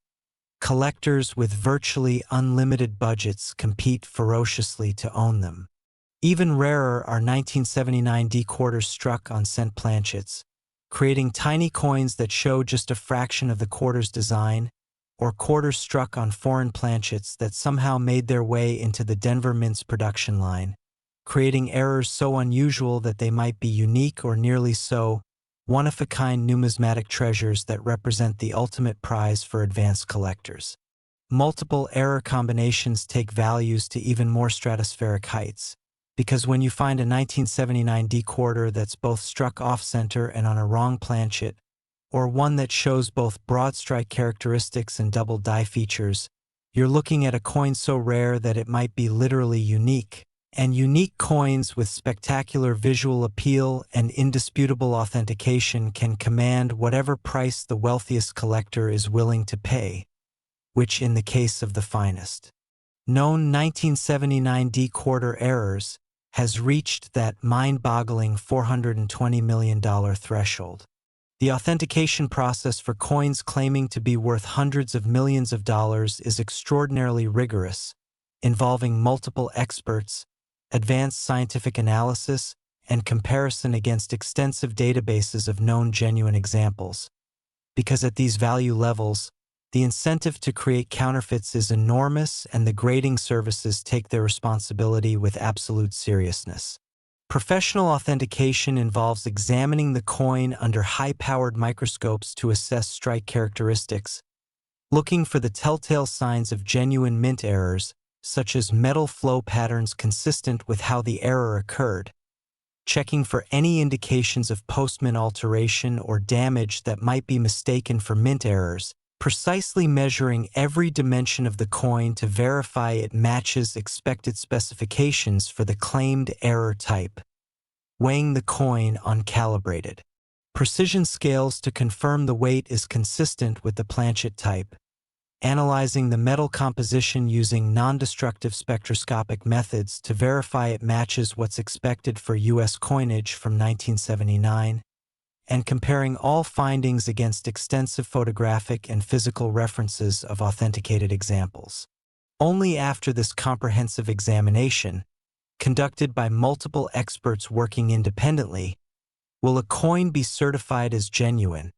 collectors with virtually unlimited budgets compete ferociously to own them. Even rarer are 1979 D-quarters struck on cent planchets, creating tiny coins that show just a fraction of the quarter's design, or quarters struck on foreign planchets that somehow made their way into the Denver Mint's production line, creating errors so unusual that they might be unique or nearly so, one-of-a-kind numismatic treasures that represent the ultimate prize for advanced collectors. Multiple error combinations take values to even more stratospheric heights, because when you find a 1979 D-quarter that's both struck off-center and on a wrong planchet, or one that shows both broad strike characteristics and double die features, you're looking at a coin so rare that it might be literally unique. And unique coins with spectacular visual appeal and indisputable authentication can command whatever price the wealthiest collector is willing to pay, which in the case of the finest known 1979 D-quarter errors has reached that mind-boggling $420 million threshold. The authentication process for coins claiming to be worth hundreds of millions of dollars is extraordinarily rigorous, involving multiple experts, advanced scientific analysis, and comparison against extensive databases of known genuine examples. Because at these value levels, the incentive to create counterfeits is enormous and the grading services take their responsibility with absolute seriousness. Professional authentication involves examining the coin under high-powered microscopes to assess strike characteristics, looking for the telltale signs of genuine mint errors, such as metal flow patterns consistent with how the error occurred, checking for any indications of post-mint alteration or damage that might be mistaken for mint errors, precisely measuring every dimension of the coin to verify it matches expected specifications for the claimed error type, weighing the coin on calibrated precision scales to confirm the weight is consistent with the planchet type, analyzing the metal composition using non-destructive spectroscopic methods to verify it matches what's expected for U.S. coinage from 1979, and comparing all findings against extensive photographic and physical references of authenticated examples. Only after this comprehensive examination, conducted by multiple experts working independently, will a coin be certified as genuine,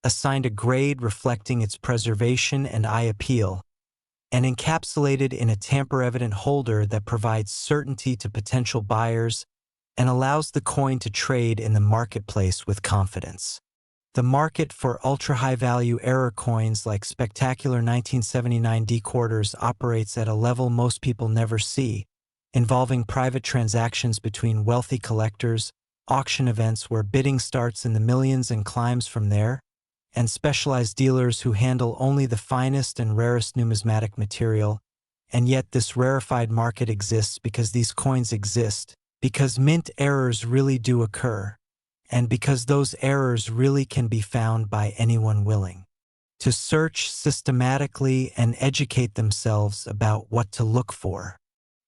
assigned a grade reflecting its preservation and eye appeal, and encapsulated in a tamper-evident holder that provides certainty to potential buyers and allows the coin to trade in the marketplace with confidence. The market for ultra-high-value error coins like spectacular 1979 D quarters operates at a level most people never see, involving private transactions between wealthy collectors, auction events where bidding starts in the millions and climbs from there, and specialized dealers who handle only the finest and rarest numismatic material. And yet this rarefied market exists because these coins exist, because mint errors really do occur, and because those errors really can be found by anyone willing to search systematically and educate themselves about what to look for.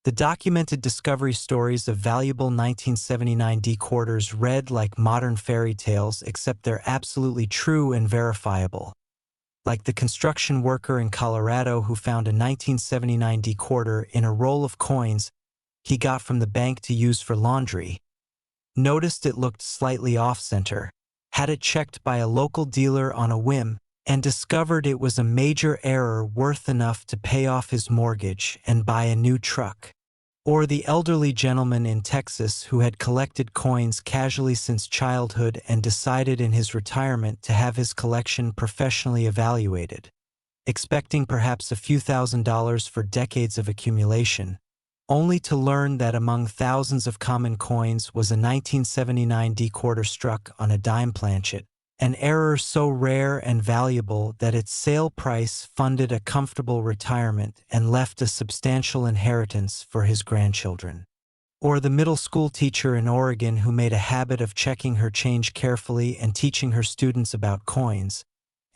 The documented discovery stories of valuable 1979 D quarters read like modern fairy tales, except they're absolutely true and verifiable. Like the construction worker in Colorado who found a 1979 D quarter in a roll of coins he got from the bank to use for laundry. Noticed it looked slightly off-center, had it checked by a local dealer on a whim, and discovered it was a major error worth enough to pay off his mortgage and buy a new truck. Or the elderly gentleman in Texas who had collected coins casually since childhood and decided in his retirement to have his collection professionally evaluated, expecting perhaps a few $1,000s for decades of accumulation, only to learn that among thousands of common coins was a 1979 D quarter struck on a dime planchet, an error so rare and valuable that its sale price funded a comfortable retirement and left a substantial inheritance for his grandchildren. Or the middle school teacher in Oregon who made a habit of checking her change carefully and teaching her students about coins,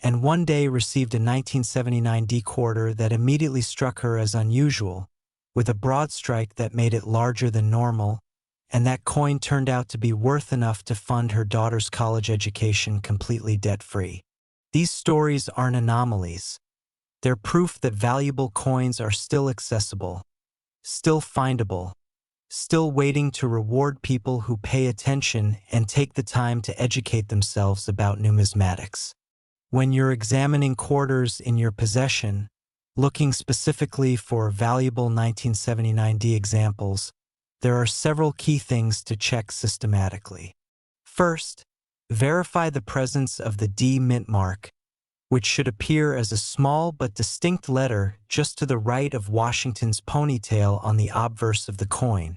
and one day received a 1979 D quarter that immediately struck her as unusual, with a broad strike that made it larger than normal, and that coin turned out to be worth enough to fund her daughter's college education completely debt-free. These stories aren't anomalies. They're proof that valuable coins are still accessible, still findable, still waiting to reward people who pay attention and take the time to educate themselves about numismatics. When you're examining quarters in your possession, looking specifically for valuable 1979 D examples, there are several key things to check systematically. First, verify the presence of the D mint mark, which should appear as a small but distinct letter just to the right of Washington's ponytail on the obverse of the coin,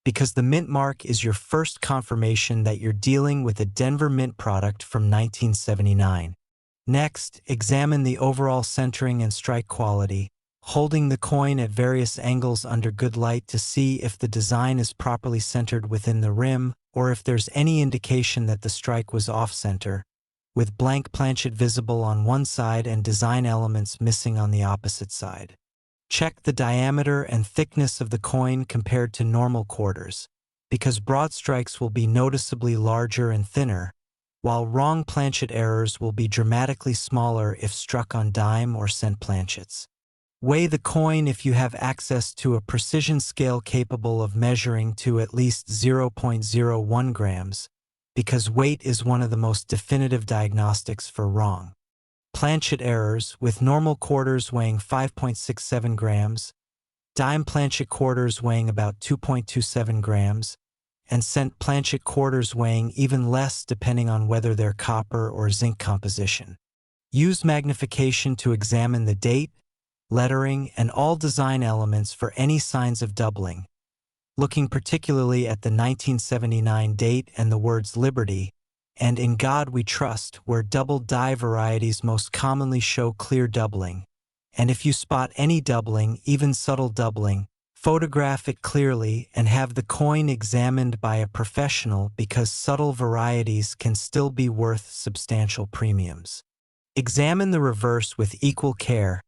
because the mint mark is your first confirmation that you're dealing with a Denver Mint product from 1979. Next, examine the overall centering and strike quality, holding the coin at various angles under good light to see if the design is properly centered within the rim or if there's any indication that the strike was off-center, with blank planchet visible on one side and design elements missing on the opposite side. Check the diameter and thickness of the coin compared to normal quarters, because broad strikes will be noticeably larger and thinner, while wrong planchet errors will be dramatically smaller if struck on dime or cent planchets. Weigh the coin if you have access to a precision scale capable of measuring to at least 0.01 grams, because weight is one of the most definitive diagnostics for wrong planchet errors, with normal quarters weighing 5.67 grams, dime planchet quarters weighing about 2.27 grams, and cent planchet quarters weighing even less depending on whether they're copper or zinc composition. Use magnification to examine the date, lettering, and all design elements for any signs of doubling, looking particularly at the 1979 date and the words Liberty, and In God We Trust, where double die varieties most commonly show clear doubling. And if you spot any doubling, even subtle doubling, photograph it clearly and have the coin examined by a professional, because subtle varieties can still be worth substantial premiums. Examine the reverse with equal care,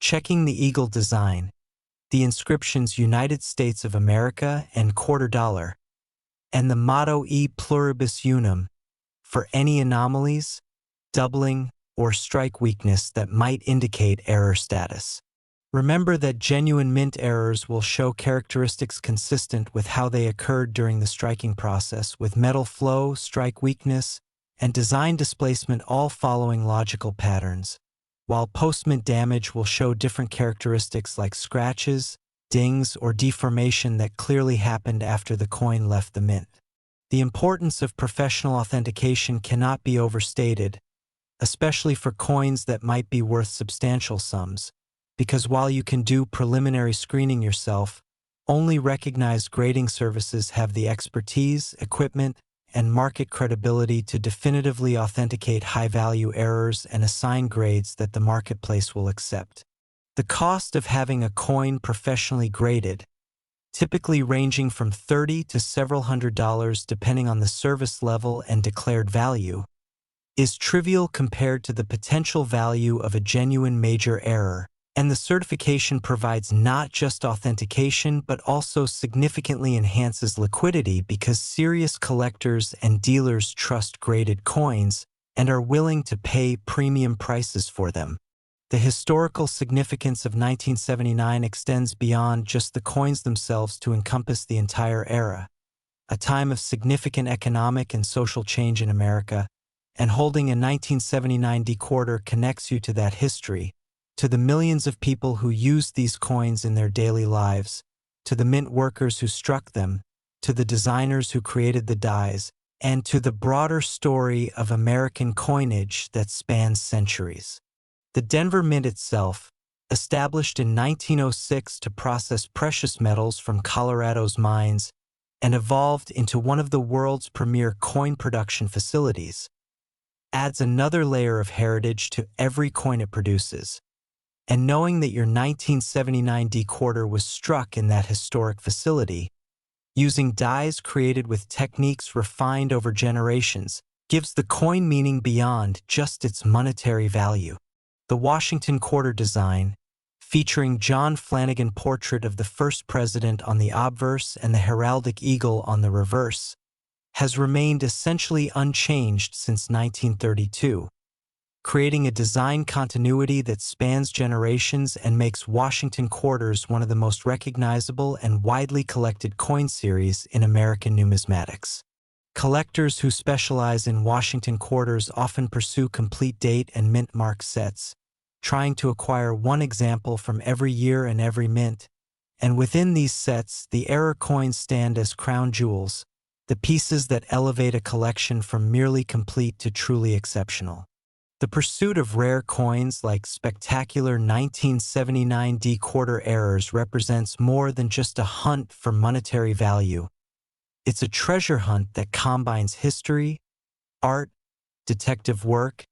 checking the eagle design, the inscriptions United States of America and quarter dollar, and the motto E pluribus unum, for any anomalies, doubling, or strike weakness that might indicate error status. Remember that genuine mint errors will show characteristics consistent with how they occurred during the striking process, with metal flow, strike weakness, and design displacement all following logical patterns. while post-mint damage will show different characteristics like scratches, dings, or deformation that clearly happened after the coin left the mint. The importance of professional authentication cannot be overstated, especially for coins that might be worth substantial sums, because while you can do preliminary screening yourself, only recognized grading services have the expertise, equipment, and market credibility to definitively authenticate high-value errors and assign grades that the marketplace will accept. The cost of having a coin professionally graded, typically ranging from $30 to several $100s depending on the service level and declared value, is trivial compared to the potential value of a genuine major error, and the certification provides not just authentication but also significantly enhances liquidity because serious collectors and dealers trust graded coins and are willing to pay premium prices for them. The historical significance of 1979 extends beyond just the coins themselves to encompass the entire era, a time of significant economic and social change in America, and holding a 1979 D-quarter connects you to that history, to the millions of people who used these coins in their daily lives, to the mint workers who struck them, to the designers who created the dies, and to the broader story of American coinage that spans centuries. The Denver Mint itself, established in 1906 to process precious metals from Colorado's mines, and evolved into one of the world's premier coin production facilities, adds another layer of heritage to every coin it produces. And knowing that your 1979 D-quarter was struck in that historic facility, using dies created with techniques refined over generations, gives the coin meaning beyond just its monetary value. The Washington quarter design, featuring John Flanagan portrait of the first president on the obverse and the heraldic eagle on the reverse, has remained essentially unchanged since 1932, creating a design continuity that spans generations and makes Washington quarters one of the most recognizable and widely collected coin series in American numismatics. Collectors who specialize in Washington quarters often pursue complete date and mint mark sets, trying to acquire one example from every year and every mint, and within these sets, the error coins stand as crown jewels, the pieces that elevate a collection from merely complete to truly exceptional. The pursuit of rare coins like spectacular 1979 D-quarter errors represents more than just a hunt for monetary value. It's a treasure hunt that combines history, art, detective work,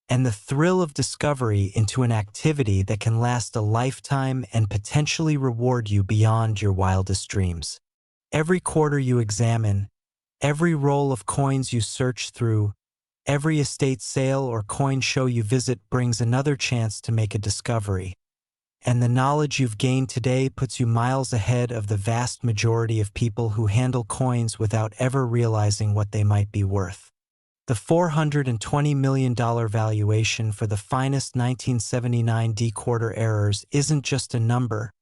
and the thrill of discovery into an activity that can last a lifetime and potentially reward you beyond your wildest dreams. Every quarter you examine, every roll of coins you search through, every estate sale or coin show you visit brings another chance to make a discovery. And the knowledge you've gained today puts you miles ahead of the vast majority of people who handle coins without ever realizing what they might be worth. The $420 million valuation for the finest 1979 D-quarter errors isn't just a number,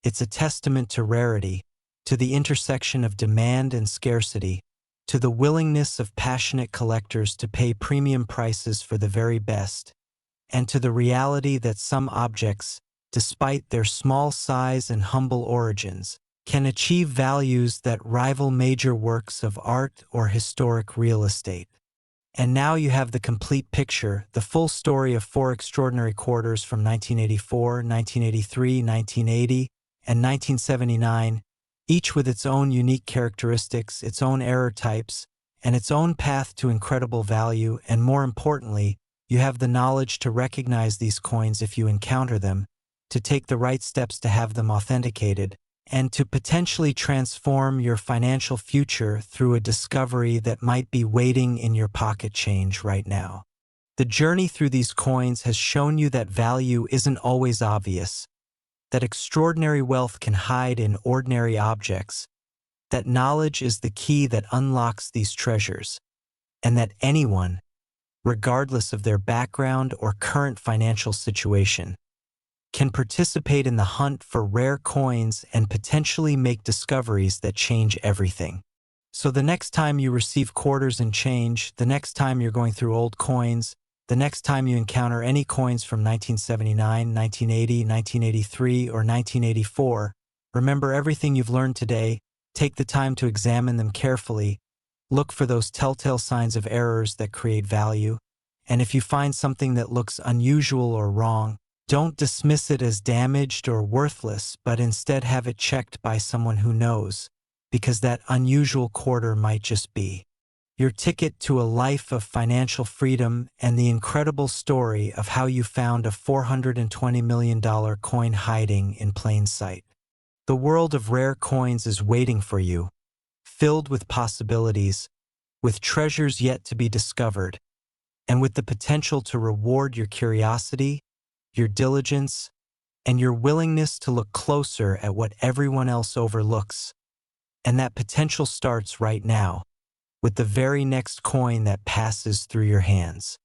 it's a testament to rarity, to the intersection of demand and scarcity, to the willingness of passionate collectors to pay premium prices for the very best, and to the reality that some objects, despite their small size and humble origins, can achieve values that rival major works of art or historic real estate. And now you have the complete picture, the full story of four extraordinary quarters from 1984, 1983, 1980, and 1979, each with its own unique characteristics, its own error types, and its own path to incredible value, and more importantly, you have the knowledge to recognize these coins if you encounter them, to take the right steps to have them authenticated, and to potentially transform your financial future through a discovery that might be waiting in your pocket change right now. The journey through these coins has shown you that value isn't always obvious, that extraordinary wealth can hide in ordinary objects, that knowledge is the key that unlocks these treasures, and that anyone, regardless of their background or current financial situation, can participate in the hunt for rare coins and potentially make discoveries that change everything. So the next time you receive quarters and change, the next time you're going through old coins, The next time you encounter any coins from 1979, 1980, 1983, or 1984, remember everything you've learned today, take the time to examine them carefully, look for those telltale signs of errors that create value, and if you find something that looks unusual or wrong, don't dismiss it as damaged or worthless, but instead have it checked by someone who knows, because that unusual quarter might just be your ticket to a life of financial freedom and the incredible story of how you found a $420 million coin hiding in plain sight. The world of rare coins is waiting for you, filled with possibilities, with treasures yet to be discovered, and with the potential to reward your curiosity, your diligence, and your willingness to look closer at what everyone else overlooks. And that potential starts right now, with the very next coin that passes through your hands.